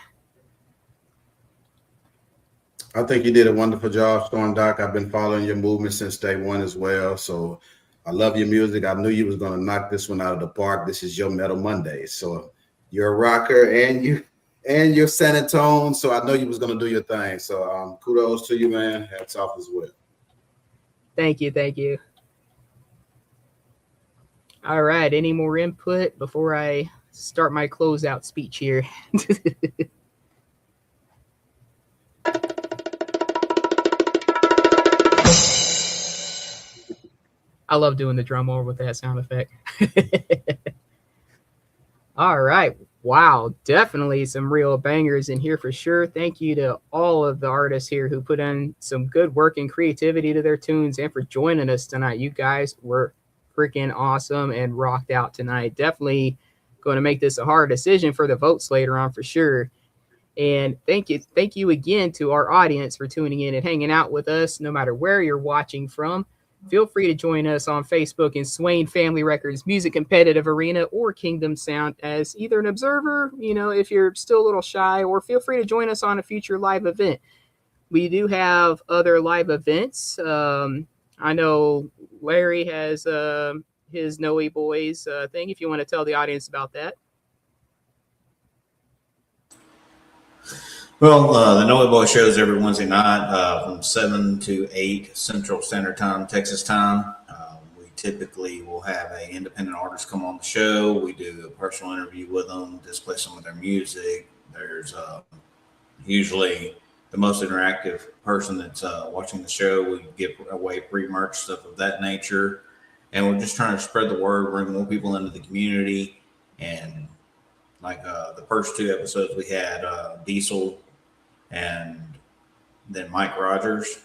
I think you did a wonderful job, Storm Doc. I've been following your movement since day one as well. So I love your music. I knew you was going to knock this one out of the park. This is your Metal Monday. So you're a rocker and you're San Antonio. So I know you was going to do your thing. So kudos to you, man. Hats off as well. Thank you. Thank you. All right. Any more input before I start my closeout speech here? I love doing the drum roll with that sound effect. All right. Wow. Definitely some real bangers in here for sure. Thank you to all of the artists here who put in some good work and creativity to their tunes and for joining us tonight. You guys were freaking awesome and rocked out tonight. Definitely going to make this a hard decision for the votes later on for sure. And thank you again to our audience for tuning in and hanging out with us, no matter where you're watching from. Feel free to join us on Facebook in Swain Family Records Music Competitive Arena or Kingdom Sound as either an observer, you know, if you're still a little shy, or feel free to join us on a future live event. We do have other live events. I know Larry has his Noe Boys thing, if you want to tell the audience about that. Well, the Noe Boy shows every Wednesday night from 7 to 8 Central Standard Time, Texas time. We typically will have an independent artist come on the show. We do a personal interview with them, display some of their music. There's usually the most interactive person that's watching the show. We give away free merch, stuff of that nature. And we're just trying to spread the word, bring more people into the community. And like the first two episodes, we had Diesel and then Mike Rogers,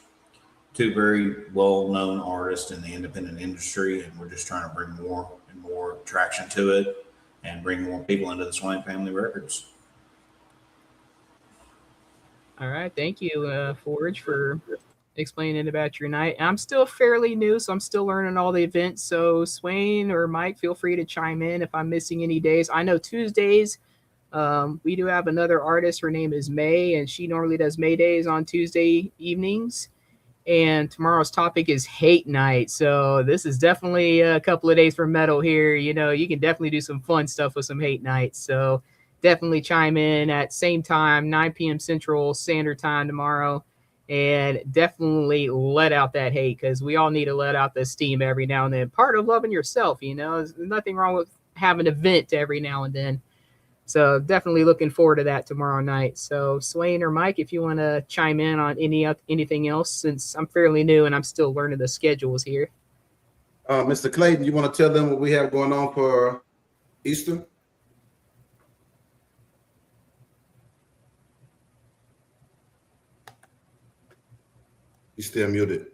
two very well-known artists in the independent industry, and we're just trying to bring more and more traction to it and bring more people into the Swain Family Records. All right, thank you, Forge, for explaining about your night. I'm still fairly new, so I'm still learning all the events. So Swain or Mike, feel free to chime in if I'm missing any days. I know Tuesdays, we do have another artist. Her name is May, and she normally does May days on Tuesday evenings. And tomorrow's topic is hate night. So this is definitely a couple of days for metal here. You know, you can definitely do some fun stuff with some hate nights. So definitely chime in at same time, 9 p.m. Central Standard Time tomorrow. And definitely let out that hate, because we all need to let out the steam every now and then. Part of loving yourself, you know, there's nothing wrong with having an event every now and then. So definitely looking forward to that tomorrow night. So Swain or Mike, if you want to chime in on anything else, since I'm fairly new and I'm still learning the schedules here. Mr. Clayton, you want to tell them what we have going on for Easter? You're still muted.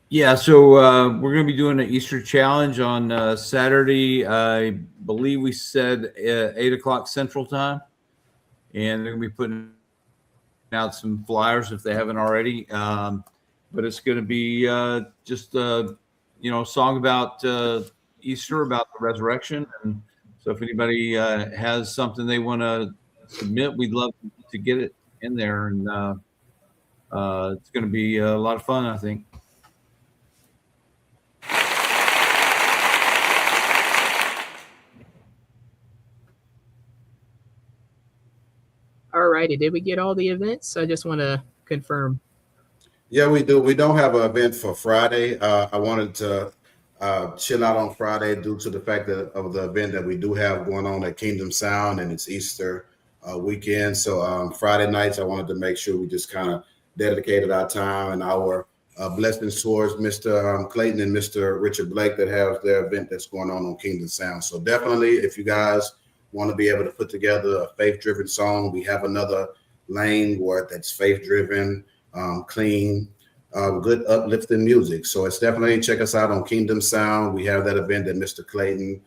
Yeah, so we're going to be doing an Easter challenge on Saturday. I believe we said 8 o'clock Central Time. And they're going to be putting out some flyers if they haven't already. But it's going to be just, song about Easter, about the resurrection. And so if anybody has something they want to submit, we'd love to get it in there. And it's going to be a lot of fun, I think. All righty. Did we get all the events? I just want to confirm. Yeah, we do. We don't have an event for Friday. I wanted to chill out on Friday due to the fact of the event that we do have going on at Kingdom Sound, and it's Easter weekend. So Friday nights, I wanted to make sure we just kind of dedicated our time and our blessings towards Mr. Clayton and Mr. Richard Blake that have their event that's going on Kingdom Sound. So definitely, if you guys want to be able to put together a faith-driven song, we have another lane where that's faith-driven, clean, good uplifting music. So it's definitely, check us out on Kingdom Sound. We have that event that Mr. Clayton,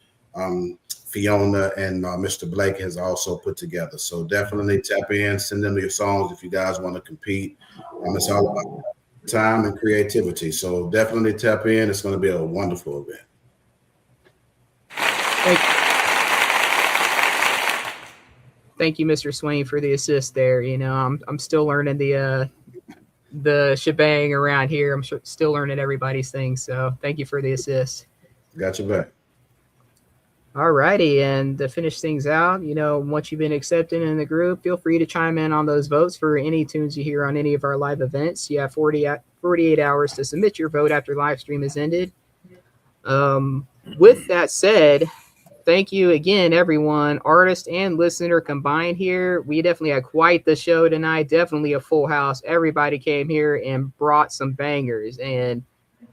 Fiona, and Mr. Blake has also put together. So definitely tap in, send them your songs if you guys want to compete. It's all about time and creativity. So definitely tap in. It's going to be a wonderful event. Thank you, Mr. Swain, for the assist there. You know, I'm still learning the shebang around here. I'm still learning everybody's things. So thank you for the assist. Got your back. All righty. And to finish things out, you know, once you've been accepted in the group, feel free to chime in on those votes for any tunes you hear on any of our live events. You have 48 hours to submit your vote after live stream is ended. With that said, thank you again, everyone, artist and listener combined here. We definitely had quite the show tonight. Definitely a full house. Everybody came here and brought some bangers. And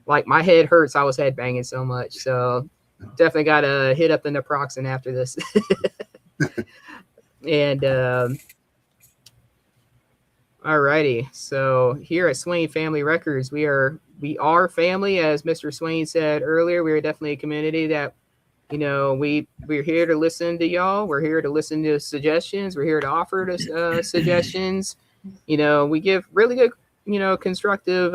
like my head hurts. I was head banging so much. So definitely got to hit up the naproxen after this. And all righty. So here at Swain Family Records, we are family. As Mr. Swain said earlier, we are definitely a community that, you know, we're here to listen to y'all. We're here to listen to suggestions. We're here to offer to suggestions. You know, we give really good, you know, constructive,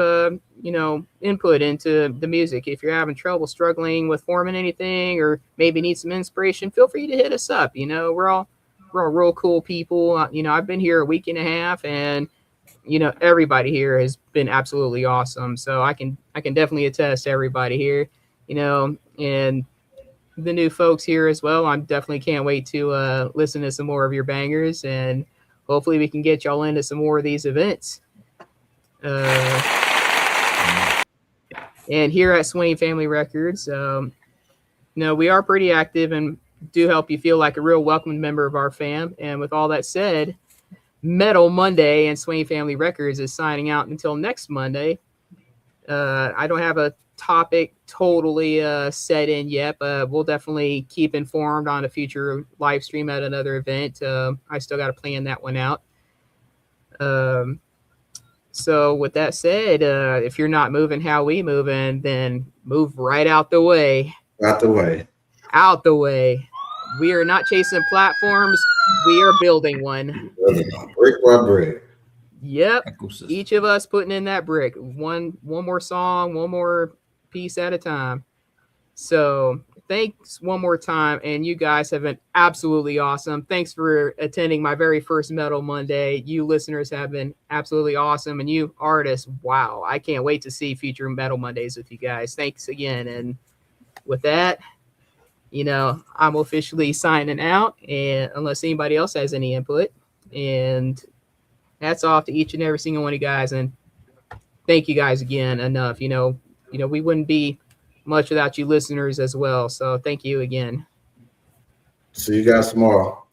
you know, input into the music. If you're having trouble struggling with forming anything, or maybe need some inspiration, feel free to hit us up. You know, we're all real cool people. You know, I've been here a week and a half, and you know, everybody here has been absolutely awesome. So I can definitely attest to everybody here. You know, and the new folks here as well. I definitely can't wait to listen to some more of your bangers, and hopefully we can get y'all into some more of these events. And here at Swain Family Records, you know, we are pretty active and do help you feel like a real welcome member of our fam. And with all that said, Metal Monday and Swain Family Records is signing out until next Monday. I don't have a topic totally set in yet, but we'll definitely keep informed on a future live stream at another event. I still got to plan that one out. So with that said, if you're not moving how we moving, then move right out the way. Out the way. Out the way. We are not chasing platforms. We are building one. Brick by brick. Yep. ecosystem. Each of us putting in that brick. One more song, one more piece at a time. So thanks one more time. And you guys have been absolutely awesome. Thanks for attending my very first Metal Monday. You listeners have been absolutely awesome. And you artists, wow. I can't wait to see future Metal Mondays with you guys. Thanks again. And with that, I'm officially signing out, and unless anybody else has any input. And hats off to each and every single one of you guys. And thank you guys again enough. We wouldn't be much without you listeners as well. So thank you again. See you guys tomorrow.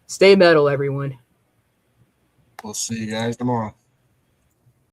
Stay metal, everyone. We'll see you guys tomorrow.